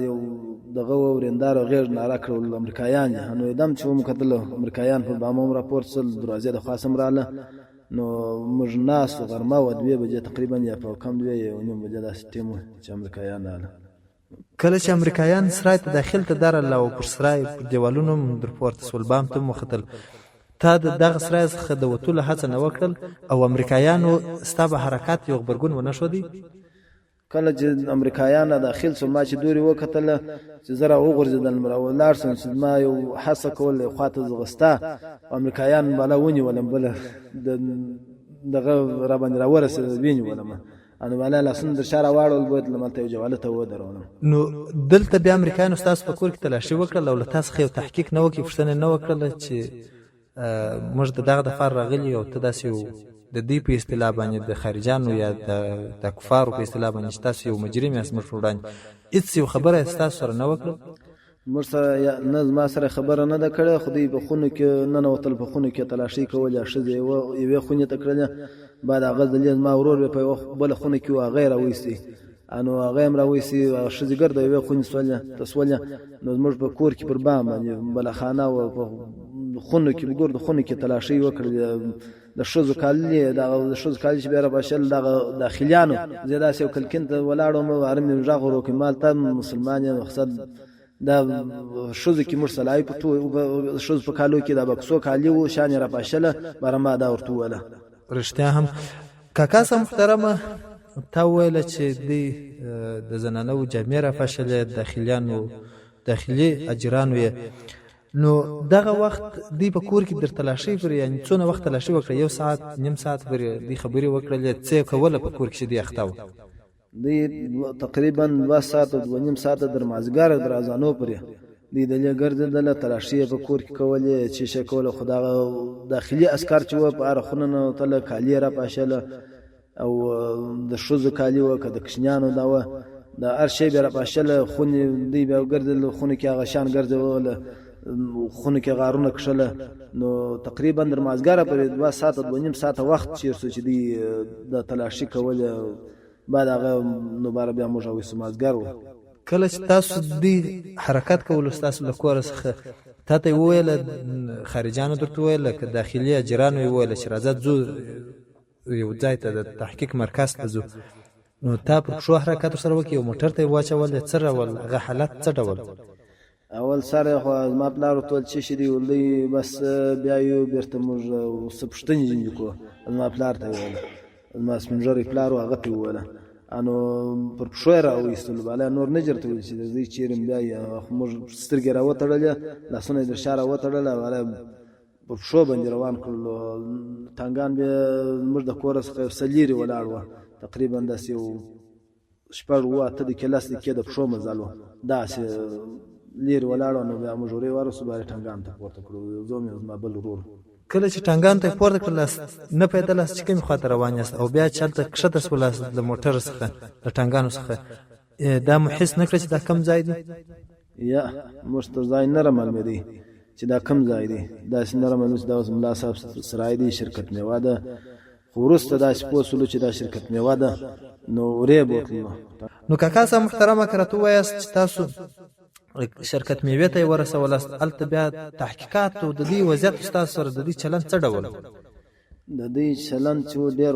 یو دغه ورېندار غیر ناره کړل امریکایان نو دم چې ومو کتل امریکایان په بامه هم راپورت شول دروازې د خاصم راله نو موږ ناست غرمه وه 2 بجې تقریبا یا په کم 2 یا 1:30 بجې داسې ټیم و چې امریکایان راله کله چې امریکایان سرای ته داخل ته درله او پر سرای پر دیوالونو هم در پورته سول بام ته هم وختل تا د دغه سرای څخه د وتلو هڅه نه وکړل او امریکایانو ستا به حرکات یو غبرګون ونه ښودی کله چې امریکایان داخل شو ما چې دوري وکتله چې زه راوغورځېدل راولاړ شم چې ما یو هڅه کول یو خواته ځغستا امریکایان بالا ونیولم بله دغه راباندې راورسېدل وینیولم انو بالا لاسونه در شا راواړول بوتلم هلته یو جواله ته ودرولم نو دلته بیا امریکایانو ستاسو په کور کې تلاشي وکړل او له تا څخه یو تحقیق نه وکړي پوښتنه نه وکړله چې موږ د دغه دپاره راغلي او ته داسې یو د دې په اصطلاح باندې د خارجانو یا د کفارو په اصطلاح باندې چې تاسو یو مجرم یاست موږ وړاندې هېڅ یو خبره یې ستاسو سره نه وکړه موږ سره نه زما سره خبره نه ده کړې خو دوی په خونو کې ننوتل په خونو کې تلاشي کولې ښځې یوې خونې ته کړلې بعد هغه ځلې زما ورور به په بله خونه کې و هغه یې راویستې انو هغه هم راویستې هغه ښځې ګرده یوې خونې سولې نو زموږ په کور کې پر بام باندې بله خانه و په خونو کې ګور د خونو کې تلاشي وکړلې د ښځو کالي د ښځو کالي چې بیا راباشل دغه داخلیانو زه داسې یو کلکین ته ولاړم هر مې غږ ور وکړ مال ته مسلمان یم مقصد دا ښځو کې موږ سلای په ښځو په کالو کې د بکسو کالي و شان یې راباشله باره ما دا ورته وویله رښتیا هم کاکا صاحب محترمه تا وویله چې دوی د زنانو جامې رافاشلې داخلي اجرانو یې نو دغه وخت دوی په کور کې در تلاشي پر یعنې څونه وخت تلاشي وکړه 1 ساعت نیم ساعت پورې دوی خبرې وکړلې څه یې کوله په کور کې چې دوی اخته وه دوی تقریبا 2 ساعته 2.5 ساعته در مازدیګر در اذانو پورې دوی دلې ګرځېدله تلاشي یې په کور کې کولې چې څه کوله خو دغه داخلي عسکر چې وه په هره خونه ننوتله کالي یې راپاشله او د ښځو کالي وه که د کوچنیانو دا وه د هر شی بیا راپاشله خونې دوی بیا ګرځېدل خونو کې هغه شیان ګرځوله خونو کې غارونه کښله نو تقریبا در مازدیګره پورې 2 ساعته 2.5 ساعته وخت تېر شو چې دوی د تلاشي کولې بعد هغه نو باره بیا موږ راویستو مازدیګر و کله چې تاسو دوی حرکت کولو ستاسو له کوره څخه تا ته یې وویله خارجانو درته وویله که داخلي اجرانو یې وویله چې راځه ځو یو ځای ته د تحقیق مرکز ته ځو نو تا پر پښو حرکت ورسره وکړي یو موټر ته یې واچولې څه ډول هغه حالت څه ډول اول سره خو زما پلار ورته ویل چې شي دي ولدی بس بیا یو بیرته موږ څه پوښتنې ځینې کوو زما پلار ته ویل زما سپین ږیری پلار و هغه ته وویله انو پر پښو یې راوایستلو بالا نور نه جرته ویل چې د ځای چیرې م بیا خو موږ سترګې راوتړلې لاسونه یې در شا راوتړله بالا پر پښو باندې روان کړلو ټانګان بیا زموږ د کوره څخه یو څه لرې ولاړ وه تقریبا داسې یو شپږ اووه اته دقیقې لس دقیقې د پښو مزل وه داسې لرې ولاړ وه نو بیا موږ ورې ورسو بیا ټانګان ته پورته کړو زه مې زما بل ورور کله چې ټانګان ته پورته کړلاست نه پیدالاست چې کومې خواته روان یاست او بیا چې هلته کښته شولاست د موټر څخه د ټانګانو څخه دا مو حس نه کړه چې دا کوم ځای دی یا موږ ته ځای نه رامعلومېدی چې دا کوم ځای دی داسې نه رامعلومېدی چې دا اوس ملا صاحب سرای دی شرکت میوه ده خو وروسته داسې پوه شولو چې دا شرکت میوه ده نو ورې بوتلو نو کاکا صاحب محترمه که راته ووایاست چې تاسو شرکت میوې ته یې ورسولاست هلته بیا تحقیقاتو د دې وضعیت ستاسو سره د دې چلند څه ډول د دې چلند چې ډېر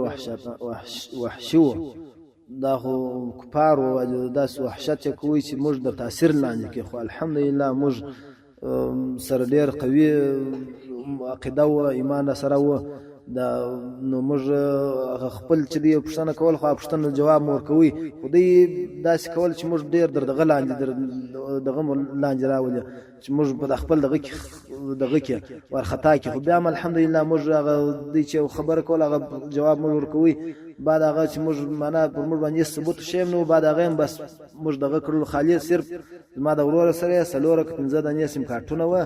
وحشي و دا خو کفار و داسې وحشت چې کوي چې موږ د تاثیر لاندې کې خو الحمدلله موږ سره ډېر قوي عقیده و ایمان سره و دا نو موږ خپل چې دی پوښتنه کول خو پوښتنه جواب مو ورکوي خو دوی داسې کول چې موږ ډېر دغه لاندې دغه لاندې راولي چې موږ په خپل دغه کې ورخطا کې خو بیا هم الحمدلله موږ هغه دوی چې خبره کول هغه جواب مو ورکوي بعد هغه چې موږ معنا پر موږ باندې ثبوت شیم نو بعد هغه هم بس موږ دغه کړلو خالي صرف زما د ورور سره څلور که پنځه دانې سیم کارتونه وه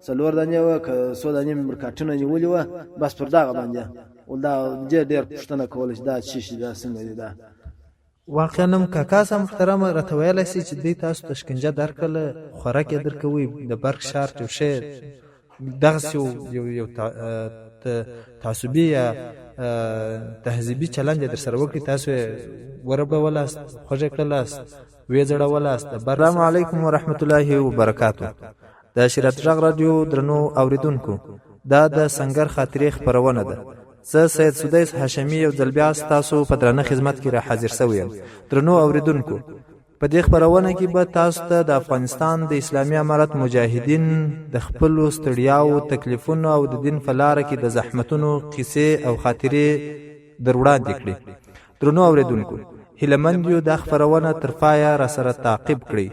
څلور دانې وه که څو دانې مې کارتونه نیولي وه بس پر دغه باندې دا ډېر پوښتنه کوله چې دا څه شي دا څنګه دی دا واقعا هم کاکا صاحب محترمه راته ویلی سي چې دوی تاسو ته شکنجه درکړله خوراک یې درکوي د برق شارټ یو شی دغسې یو تعصبي یا تهذیبي چلند یې در سره وکړي تاسو یې وربولاست خوږه کړلاست ویې ځړولاست السلام علیکم ورحمت الله وبرکاتو د شریعت غږ راډیو درنو اوریدونکو دا د سنگر خاطرې خپرونه ده زه سید سدیس هاشمي یو ځل بیا ستاسو په درنه خدمت کې را حاضر شوی یم درنو اوریدونکو په دې خپرونه کې به تاسو ته د افغانستان د اسلامي امارت مجاهدین د خپلو ستړیاو تکلیفونو او د دین په لاره کې د زحمتونو قصې او خاطرې در وړاندې کړي درنو اوریدونکو هیله مند یو د خپرونه تر پایه را سره تعقیب کړئ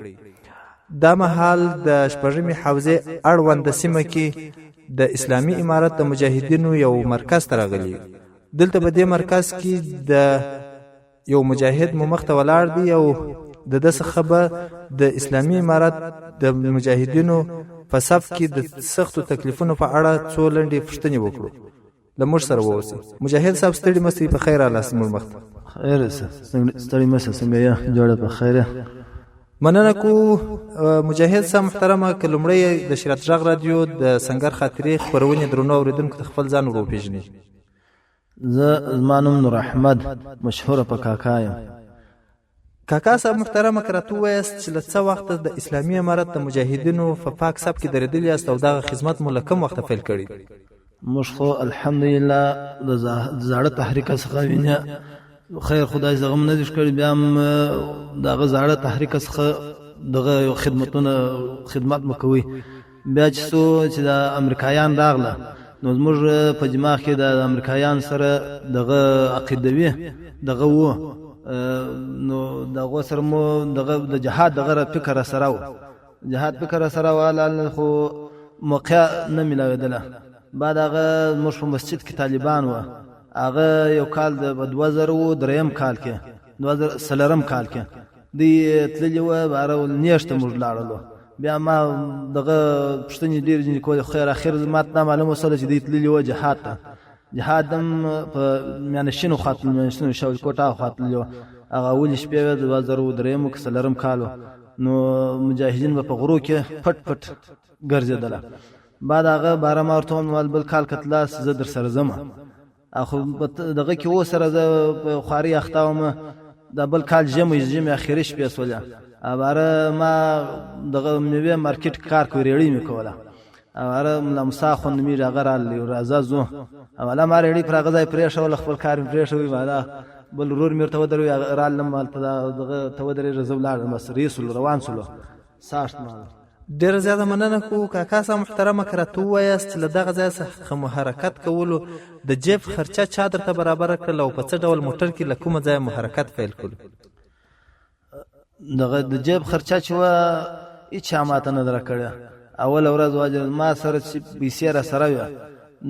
دا مهال د شپږمې حوزې اړونده سیمه کې د اسلامي امارت د مجاهدینو یو مرکز ته راغلی دلته په دې مرکز کې د یو مجاهد مو مخ ته ولاړ دی او د ده څخه به د اسلامي امارت د مجاهدینو په صف کې د سختو تکلیفونو په اړه څو لنډې پوښتنې وکړو له موږ سره واوسئ مجاهد صاحب ستړي مه سئ په خیر رالاست موږ مخ ته خیر ستړي مه سه څنګه یې جوړه په خیره مننه کو مجاهد صاحب محترمه که لومړی د شریعت غږ راډیو د سنگر خاطرې خپرونې درنو اوریدونکو ته خپل ځان ور وپېژنئ زه زما نوم نور احمد مشهوره په کاکا یم کاکا صاحب محترمه که راته ووایاست چې له څه وخته د اسلامي امارت د مجاهدینو په پاک صف کې درېدلي یاست او دغه خدمت مو له کوم وخته پیل کړی موږ خو الحمدلله د زاړه تحریک څخه وینه خیر خدای زغم نه دې کړی بیا هم دغه زاړه تحریک څخه دغه خدمت مکوي بیا چې د امریکایان راغله نو زموږ په دماغ کې د امریکایان سره دغه عقیدوي دغه وو نو دغه سره مو دغه د جهاد دغه فکر سره و جهاد فکر سره واله خو موقع نه ملاویدله بعد هغه موږ په مسجد کې طالبان و هغه یو کال د 2003 کال کې 2003 کال کې دی تللی و بارو نیشته موږ لاړلو بیا ما دغه پښتنې ډیر جن کول خیر اخر مات نه معلومه سره چې دی تللی و جهاد ته جهاد هم په یعنی شنو خاطر شنو شاو کوټه خاطر هغه ول شپې 2003 کې سلرم کالو نو مجاهدین په غرو کې پټ پټ ګرځیدل بعد هغه بارما ورته مال بل کال کتلا زه در سره زما اخو دغه کې و سره د خواري اختاوم د بل کال جمع اخیری شپې سولیا اباره ما دغه میوه مارکیټ کار کوي ریړی میکوله اباره لمسا خو نمی راغرال راځه زو اوله ما ریړی پر غځای پرې شو خپل کار پرې شوی بالا بل رور مرته ودروي رال لمال ته دغه ته ودرې رزو لاړ مس رسول روان سلو ساشت مال ډېره زیاته مننه کوو کاکا صاحب محترمه که راته ووایاست چې له دغه ځای څخه مو حرکت کولو د جیب خرچه چا درته برابره کړل او په څه ډول موټر کې له کومه ځایه مو حرکت پیل کړو؟ دغه د جیب خرچه چې وه هېچا ماته نه ده راکړې. اوله ورځ واجب ما سره چې پیسې را سره وې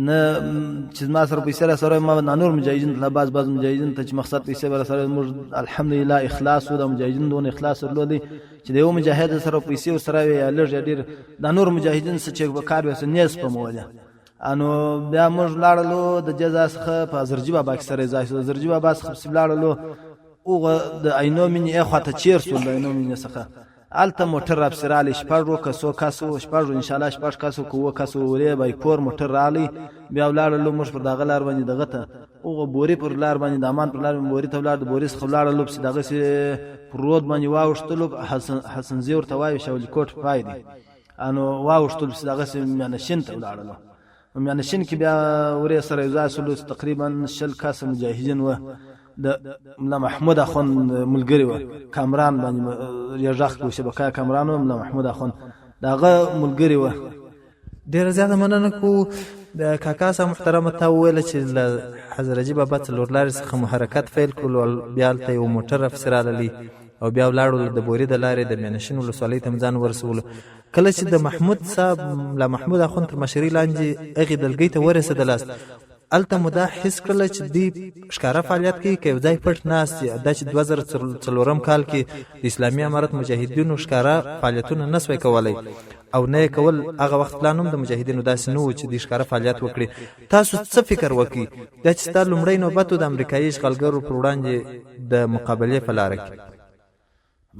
نه چې ما سره پیسې را سره ما نور مجاهدین ته بعض مجاهدین ته چې مقصد پیسې را سره موږ الحمدلله اخلاص و د مجاهدین دون اخلاص درلودی چې د یو مجاهد سره پیسې ورسره وي یا لږ یا ډېر د نور مجاهدین څه چې په کار وې نیز سپمولې. انو بیا موږ لاړلو د جزا څخه په زرجي بابا کې سره ځای شو. زرجي بابا څخه پسې لاړلو هغه د عینو مینې اخواته چیر سول د عینو مینې څخه هلته موټر راپسې رالی شپږو کسو شپږو انشاءالله شپږ کسو که اووه کسو ورې بایکور موټر رالی. بیا ولاړلو موږ پر دغه لار باندې دغه ته هغه بوري پر لار باندې د امان پر لار باندې بوري ته ولاړ د بوري څخه ولاړلو پسې دغسې پر رود باندې واوښتلو حسن زی ورته وایي شولي کوټ پای دی انو واوښتلو پسې دغسې میانشین ته ولاړلو. میانشین کې بیا ورې سره یو ځای شولو تقریبا 20 کسه مجاهدین وه. د ملا محمود اخوند ملګری و کامران باندې یو ژغ کو شبکه کامران و ملا محمود اخوند دغه ملګری و. ډېره زیاته مننه کوو د کاکا صاحب محترمه تا وویله چې له حضرت بابا څلور لارې څخه مو حرکت پیل کړلو بیا هلته یو موټر راپسې راللی او بیا ولاړو د بوري د لارې د میانشین ولسوالۍ ته مو ځان ورسولو. کله چې د محمود صاحب لا محمود اخوند تر مشرۍ لاندې هغې دلګۍ ته ورسېدلاست هلته مو دا حس کړله چې دوی ښکاره فعالیت کوي که یو ځای پټ ناست دي؟ دا چې 2004 کال کې د اسلامي امارت مجاهدینو ښکاره فعالیتونه نه سوی کولی او نه یې کول هغه وخت پلان هم د مجاهدینو داسې نه و چې دوی ښکاره فعالیت وکړي. تاسو څه فکر وکړئ دا چې ستا لومړی نوبت و د امریکایي اشغالګرو پر وړاندې د مقابلې په لاره کې؟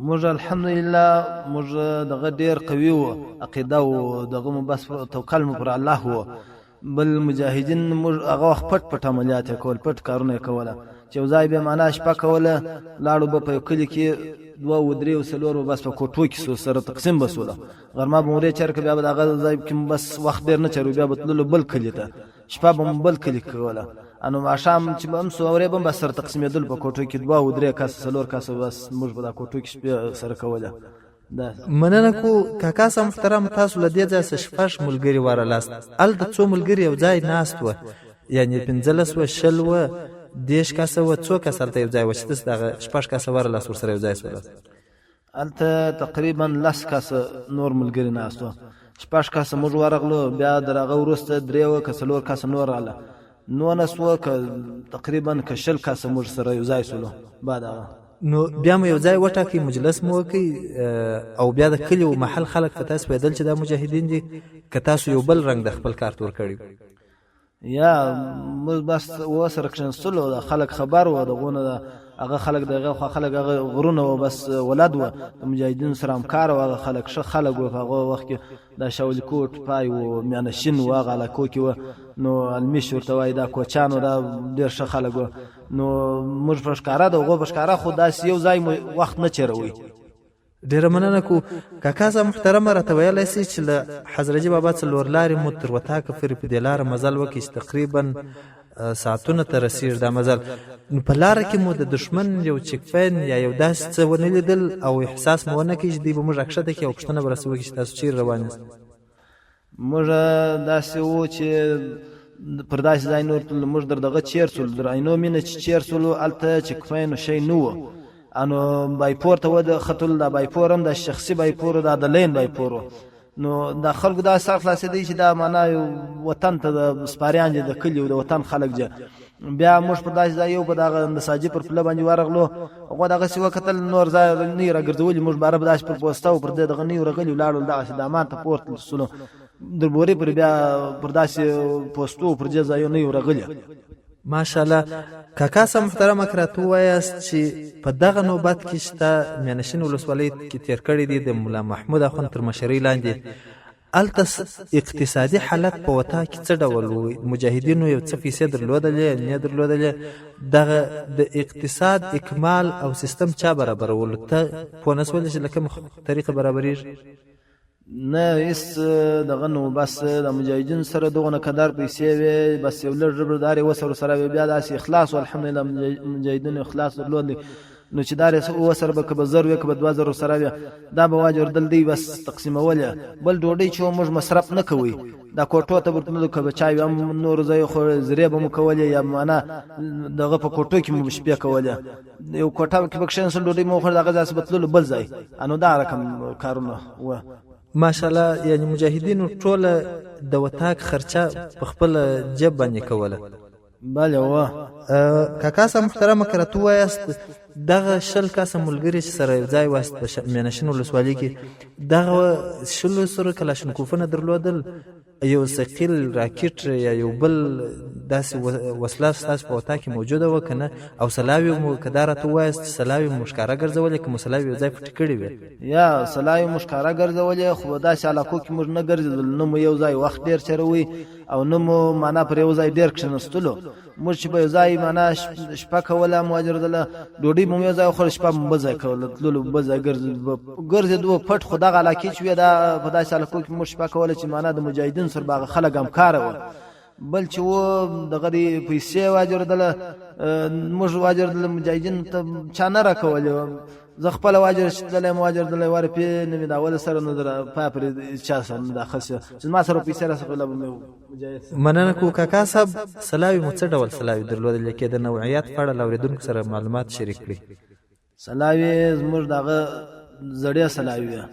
موږ الحمدلله موږ دغه ډېر قوي و عقیده و دغه مو بس توکل مو پر الله و. بل مجاهدین موږ هغه وخت پټ عملیات یې کول پټ کارونه یې کوله چې یو ځای بیا معنا شپه کوله لاړو به په یو کلي کې 2 و 3 و 4 بس په کوټو کې سره تقسیم به سوله. غرمه به مورې چرکه بیا به دغه ځای کې بس وخت ډېر نه چرو بیا به تللو بل کلي ته شپه به بل کلي کوله. انو ماښام چې به هم سورې به هم بس سره تقسیمېدل په کوټو کې 2 و 3 کسه 4 کسه بس موږ به دا کوټو کې شپې سره کوله. مننه کو کاکا صاحب محترم تاسو له دې ځای څخه شپږ ملګري ورلاست هلته څو ملګري یو ځای ناست وه یعنې 15 و 20 و 10 کسه و څو کسه هلته یو ځای وه چې تاسو دغه شپږ کسه ورلاست ورسره یو ځای شولاست؟ هلته تقریبا 10 کسه نور ملګري ناست وه. شپږ کسه موږ ورغلو بیا در هغه وروسته 3 و که 4 کسه نور راغله 19 و که تقریبا که 20 کسه موږ سره یو ځای شولو. بعد هغه نو بیا مو یو ځای وټاکئ مجلس مو وکئ او بیا د کلي و محل خلک په تاسو پوهېدل چې دا مجاهدین دي که تاسو یو بل رنګ د خپل کار تور کړي؟ یا موږ بس وسره کښېنستلو د خلک خبر و دغونه هغه خلک دغه خو خلک هغه غرونه و بس ولد و د مجاهدینو سره همکار و هغه خلک ښه خلک و په هغه وخت کې دا شولي کوټ پای و میانشین و هغه علاقو کې و نو المیش ورته وایي دا کوچان و دا ډېر ښه خلک و. نو موږ په ښکاره د هغو په ښکاره خو داسې یو ځای وخت نه چېروئ. ډېره مننه کو کاکا صاحب محترمه راته ویلی سئ چې له حضرت بابا څلور لارې مو تر وطاقه پورې په دې لاره مزل وکړي چې تقریبا ساعتونه ته رسېږي دا مزل. نو په لاره کې مو د دښمن یو چیکپین یا یو داسې څه ونه لیدل او احساس مو ونه کړي چې دوی به موږ راکښته کړي او پوښتنه به راسې وکړي چې تاسو چېرې روان یاست؟ موږ داسې وو چې پر داسې ځای نور تللو موږ در دغه چیر سولو در عینو مینه چې چیر سولو هلته چیکپین شی نه و. انو بایپور ته ودختلو دا بایپور هم د شخصي بایپور دا د لین بایپور و. نو د خلکو دا سر خلاصېدی چې دا معنا وطن ته د سپاریان دي د کلي د وطن خلک دي. بیا موږ پر داسې ځای یو په دغه نساجي پر پله باندې ورغلو هغو دغسې وکتل نور ځای نه یې راګرځولي موږ باره به داسې پر پوسته و پر دغه نه یو راغلي ولاړو دغسې د امان ته پورته سولو در بورې پر بیا پر داسې پوستو پر دې ځایو نه یو راغلي. ماشاءالله کاکا صاحب محترمه که راته ووایاست چې په دغه نوبت کې ستا میانشین ولسوالۍ کې تېر کړی دی د ملا محمود اخوند تر مشرۍ لاندې هلته اقتصادي حالت په وطا کې څه ډول و؟ مجاهدینو یو څه پیسې درلودلې نه درلودلې؟ دغه د اقتصاد اکمال او سیستم چا برابرولو؟ ته پوه نه شولې چې له کومه طریقه برابرېږي؟ نه هېڅ دغه نو بس د مجاهدینو سره دغونه قدر پیسې وې بس یو لږ ربردارې وسره سره وې بیا داسې اخلاص و الحمدلله مجاهدینو اخلاص درلود نو چې دا رس او سره به کبه زر وي کبه 2000 سره دا به واجر دل دی بس تقسیمول بل ډوډۍ چې موږ مصرف نه کوي دا کوټو ته ورتلو کبه چای هم نور ځای خو زری به مو کولې یا معنا دغه په کوټو کې مو شپې کولې یو کوټه کې بکشن سره ډوډۍ مو خو دغه ځاس بتلو بل ځای انو دا رقم کارونه و ماشاءالله یعنی مجاهدینو ټول د وتاک خرچه په خپل جیب باندې کوله بله و کاکا صاحب محترمه کرته وایست دغه شل کاسه ملګری چې سره یو ځای وایست په مینشن ولسوالۍ کې دغه شلو سره کلاشینکوفونه درلودل یو ثقیل راکټ یا یو بل داسې وسله ستاسو په وطا کې موجوده و کنه او سلاوي مو کدارته وایست سلاوي مشکاره ګرځولې که مسلاوي ځای پټ کړی وي یا سلاوي مشکاره ګرځولې خو داسې علاقو کې موږ نه ګرځېدل نو مو یو ځای وخت ډیر چروي او نو مو معنا پر یو ځای ډیر کښنستلو موږ چې په یو ځای معنا شپه کوله مواجردله ډوډۍ مو یو ځای خو شپه مو بځای کوله تللو بځای ګرځېدو پټ خو دغه علاقې چې دا په داسې علاقو کې موږ شپه کوله چې معنا د مجاهدین سره باغ خلک هم کار و بل چې و دغه دی پیسې واجردله موږ واجردله مجاهدین ته چا نه راکولې زه خپل واجر شتلې مواجردله ور په نوې دا ول سره نظر پاپر چا سره نه داخله چې ما سره پیسې راسره مجاهد مننه کو کاکا صاحب سلاوي مو څه ډول سلاوي درلودل کې د نوعیت په اړه اوریدونکو سره معلومات شریک کړي سلاوي زموږ دغه زړې سلاوي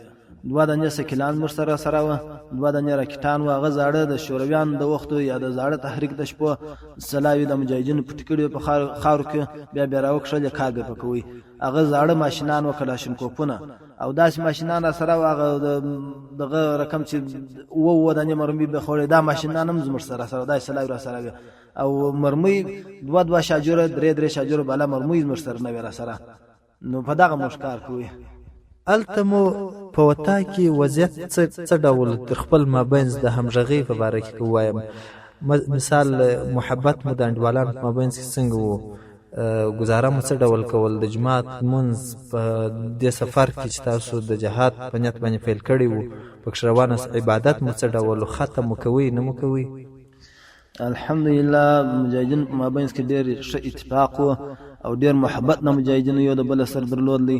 دوه دنه سکلان مشترک سره و دوه دنه راکټان و هغه زاړه د شورویان د وختو یا د زاړه تحریک د شپو سلاوي د مجاهدینو پټکړي په خاور کې بیا راوښل کاګه پکوي هغه زاړه ماشينان و کلاشینکوفونه او داس ماشينان سره هغه دغه رقم چې و دنه مرمي به خوړې دا ماشينان هم زموږ سره دا سلاوي را سره او مرمي دوه شاجوره درې شاجوره بالا مرمي زموږ سره نه سره نو په دغه مشکار کوي التمو په وتا کې وضعیت څه ډول تر خپل مابینځ د همغږي په اړه کې وایم مثال محبت مو د انډوالان په مابینځ کې څنګه وو گزاره مو څه ډول کول د جماعت منځ په دې سفر کې چې تاسو د جهاد په نیت باندې فعال کړی وو پکښ روانه عبادت مو څه ډول ختم مو کوي نه مو کوي الحمدلله مجاهدین په مابینځ کې ډېر ښه اتفاق او ډېر محبت نه مجاهدین یو د بل سره درلودلی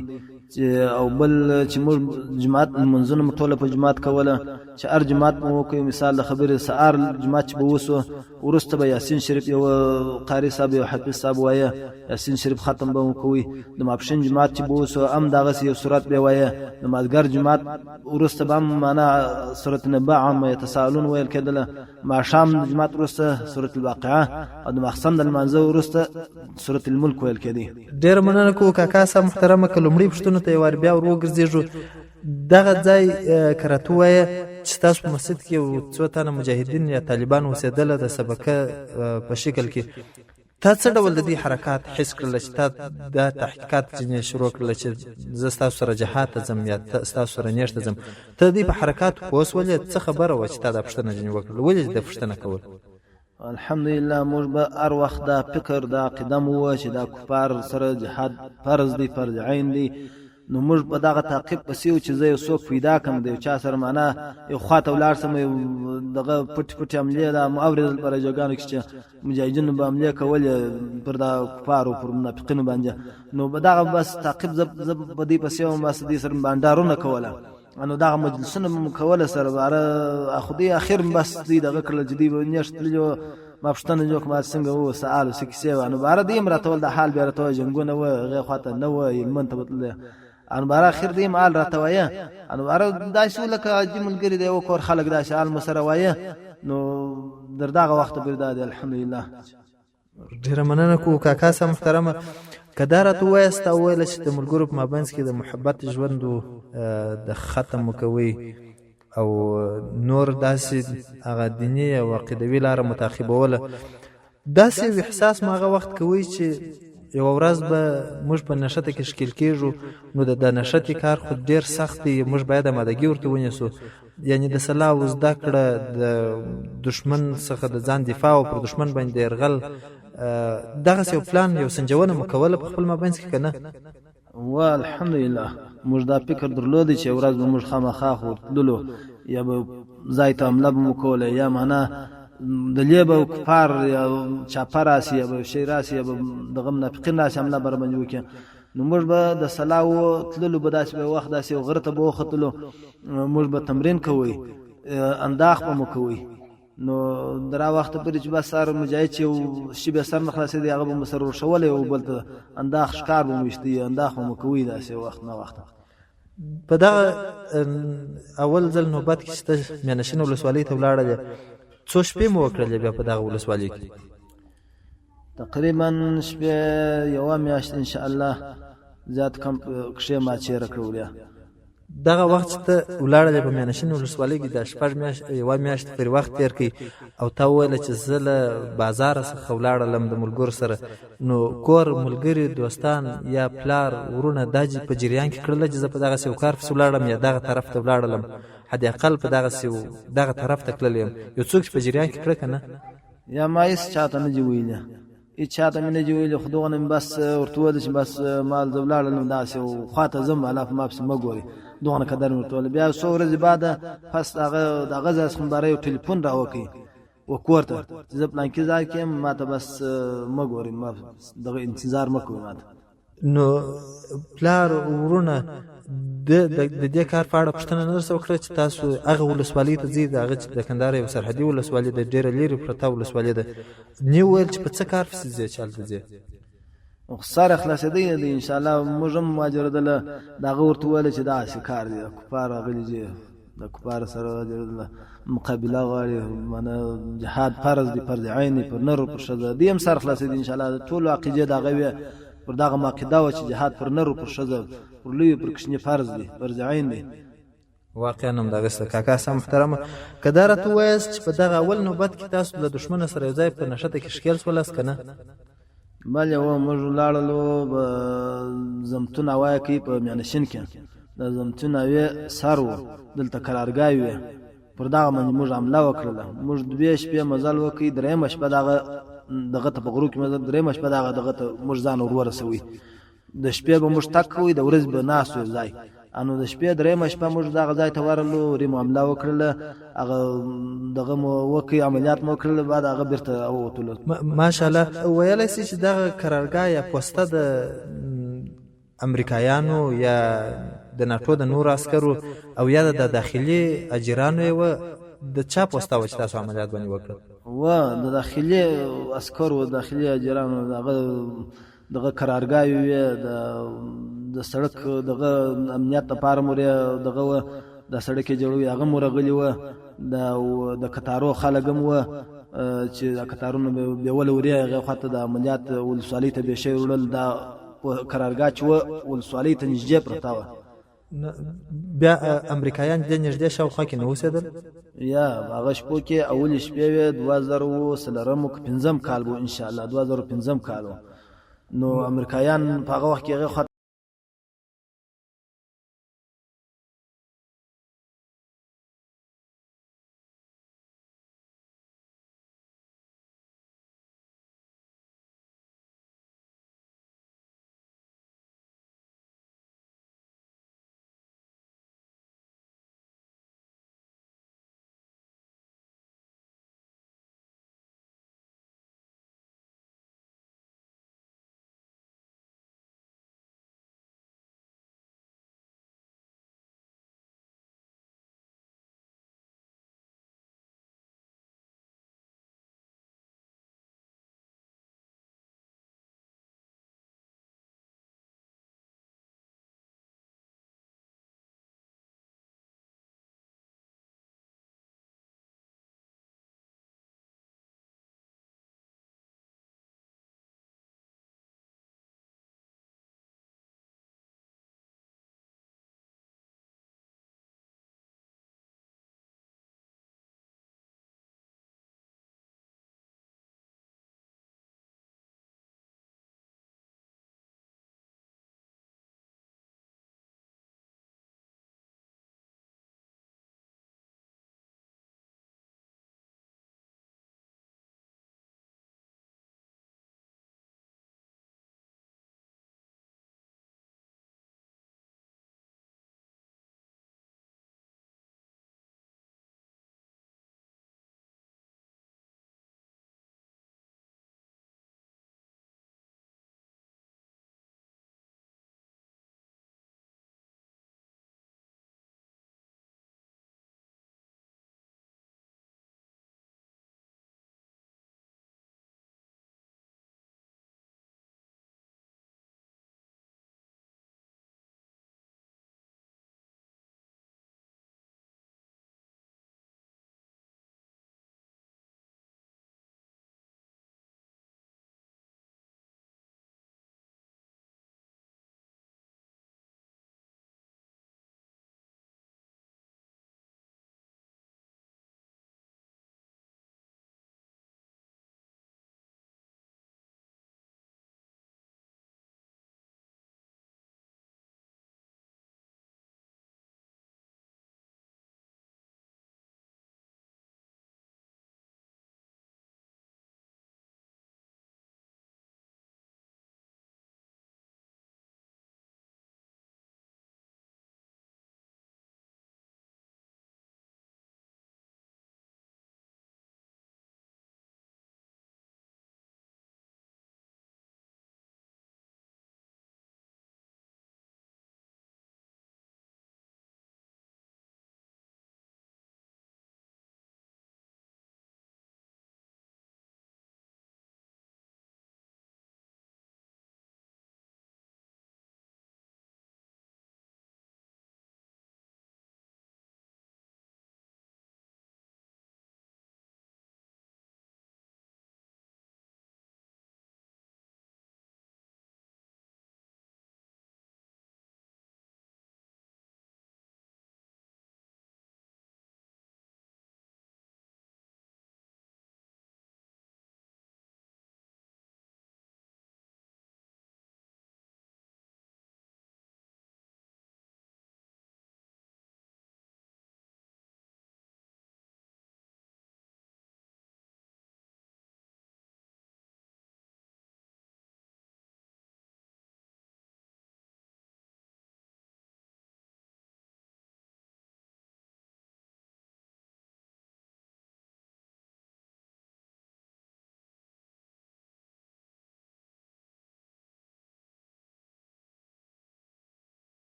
او بل چې موږ جماعت منځونه ټوله په جماعت کوله چې هر جماعت مو کوي مثال د خبرې سهار جماعت چې به وسو ورسته به یاسین شریف یو قاری صاحب یو حفیظ صاحب وایه یاسین شریف ختم به کوي د ماپښین جماعت چې به وسو هم دغه یو سورت به وایه د مازګر جماعت ورسته به معنا سورت نبأ عما يتساءلون ویل کېدله ماښام جماعت ورسته سورت الواقعه او د مخصم د المنزه ورسته سورت الملک ویل کېدی ډېر مننه کو کاکا صاحب محترمه کلمړي پښتون ته ور بیا وګرځېږو دغه ځای کراتو وایي چې تاسو په مسجد کې څو تنه مجاهدین یا طالبان اوسېدل د سبقه په شکل کې تا څه ډول د دې حرکات حس کړل چې تا د تحقیقات شروع کړل چې زه ستاسو سره جهاد ته ځم یا ستاسو سره نیشته ځم ته دې په حرکات اوس ولې څه خبره و چې تا د پښتنه جن وکړل ولې د پښتنه کول الحمدلله موږ به هر وخت دا فکر دا قدم و چې دا کفار سره جهاد فرض دی فرض عین دی نو موږ په دغه تعقیب پسیو چې زه یو څوک پیدا کم دی چا سره معنا یو خواته ولار سم دغه پټ عملیه دا ماورد پر جوګانو کې چې مجاهدین به عملیه کول پر دا کفار او پر منافقینو باندې نو په دغه بس تعقیب زب په دې پسیو بس دې سره باندارونه کوله انو دغه مجلسونه مکوله سره بار اخدي اخر بس دې دغه کله جدي ونیشتلو ما پښتنه جو کوم څنګه و سوال سکسه انو بار دې مراتول د حال بیا راته جنگونه و غي خواته نو و یمن ته بتله ان بار اخر دې مال راته وایه انو بار داسې لکه دې ملګری دی او کور خلک داسې حال مسره وایه نو در دغه وخت برداد الحمدلله ډیر مننه کو کاکا صاحب محترمه کدارت وایست اول چې د ملګرو په مابینځ کې د محبت ژوند د ختم کوي او نور داسې هغه دینی او عقیدوي لار متعقبوله داسې احساس ماغه وخت کوي چې یو ورځ به موږ په نشته کې شکل کېږو نو د نشته کار خو ډیر سخت دی موږ باید آمادګي ورته ونیسو یعنی د صلاح او زده کړه د دشمن څخه د ځان دفاع او پر دشمن باندې يرغل دغه یو پلان یو سنجونه مکوله په خپل مابینځ کې کنه والحمدلله موږ دا فکر درلود چې ورځ به موږ خامخا خورتلو یا به ځای ته عمله مکوله یا معنا د لیبه کفار یا چاپراسی یا شیراسی یا دغه منافقین راځي عمله بر باندې وکي نو موږ به د سلاو تللو به داسې به وخت داسې غره ته به وختلو موږ به تمرین کوئ انداخ به مو کوئ نو درا وخت پورې چې بس سر مجاهد چې شي به سر نه خلاصېدی هغه به مو سر ورشولی او بل ته انداخ ښکار به مو ویشتي انداخ به مو کوئ داسې وخت نه وخت په دغه اول ځل نوبت کې چې ته میانشین ولسوالۍ ته ولاړلې څو شپې مو وکړلې بیا په دغه ولسوالۍ کې تقریبا شپې یوه میاشت انشاءالله زیات کم کښې ما چیرې کړو بیا دغه وخت چې ته ولاړلې په میانشین ولسوالۍ کې د شپږ میاشت یوه میاشت پورې وخت تېر کړي او تا وویله چې زه له بازاره څخه ولاړلم د ملګرو سره نو کور ملګري دوستان یا پلار ورونه دا په جریان کې کړله چې زه په دغسې یو کار پسې ولاړم یا دغه طرف ته ولاړلم حد اقل په دغه طرف ته تللی یم یو څوک چې په جریان کې کړه که نه یا ما هېڅ چاته نه دي ویلي هېڅ چاته مې نه دي ویلي خو دغه نه مې بس ورته وویل چې بس ما زه ولاړلم داسې خوا ته ځم الله په ما پسې مه ګورې دغه قدر مې ورته ویل بیا څو ورځې بعده پس دغه ځای څخه مباره یو ټلیفون راوکړي و کور ته چې زه پلانکي ځای کې یم ما ته بس مه ګورې ما دغه انتظار مه کوئ ما ته نو پلار ورونه د دې کار په اړه پوښتنه نه درڅه وکړه چې تاسو هغه ولسوالۍ ته ځئ د هغه چې د کندهار یو سرحدي ولسوالۍ ده ډېره لرې پرته ولسوالۍ ده نه ویل چې په څه کار پسې ځې چې هلته ځې سره خلاصېدی نه دی انشاءالله موږ هم مهاجرېدله د هغه ورته وویله چې داسې کار دی د کفار راغلي چې د کفارو سره مقابله غواړي معنی جهاد فرض دی فرض عین دی پر نر پر ښځه دې هم سره خلاصېدي انشاءالله د ټولو عقیدې د هغه وې پر دغه عقیده وه چې جهاد پر نر پر ښځه پر لویو پر کوچني فرض دی فرض عین دی واقعا همدغسې کاکا صاحب محترمه که دا راته ووایاست چې په دغه اول نوبت کې تاسو له دښمنه سره یو ځای په نښته کې ښکېل شولاست که نه بله موږ ولاړلو به زمتون هوایه کوي په میانشین کې د زمتون هوې سر و دلته قرارګاه وې پر دغه باندې موږ حمله وکړله موږ دوې شپې مزل وکړي درېیمه شپه دغه ته په غرو کې مزل درېیمه شپه دغه ته موږ ځان ور ورسوي د شپې به موږ تګ کوئ د ورځې به ناست یو ځای انو د شپې درېیمه شپه موږ دغه ځای ته ورغلو ورې مو حمله وکړله هغه دغه مو وکړي عملیات مو وکړل بعد هغه بیرته ووتلو ماشاءالله ویلی سي چې دغه قرارګاه یا پوسته د امریکایانو یا د ناټو د نورو عسکرو او یا د داخلي اجرانو یې وه د چا پوسته وه چې تاسو عملیات باندې وکړل وه د داخلي عسکرو داخلي اجرانو دغه قرارګاه وې د سړک دغه امنیت لپاره مو دغه وه د سړک یې جوړوي هغه مو راغلي وه د کتارو خلک هم وه چې د کتارونو بېوله ورې هغې خواته د عملیات ولسوالۍ ته بېشی وړل دا قرارګاه چې وه ولسوالۍ ته نږدې پرته وه بیا امریکایان دې نږدې شاوخوا کې نه اوسېدل یا هغه شپو کې اولې شپې وې 2005 کال و انشاءالله 2005 کال و نو امریکایان په هغه وخت کې هغې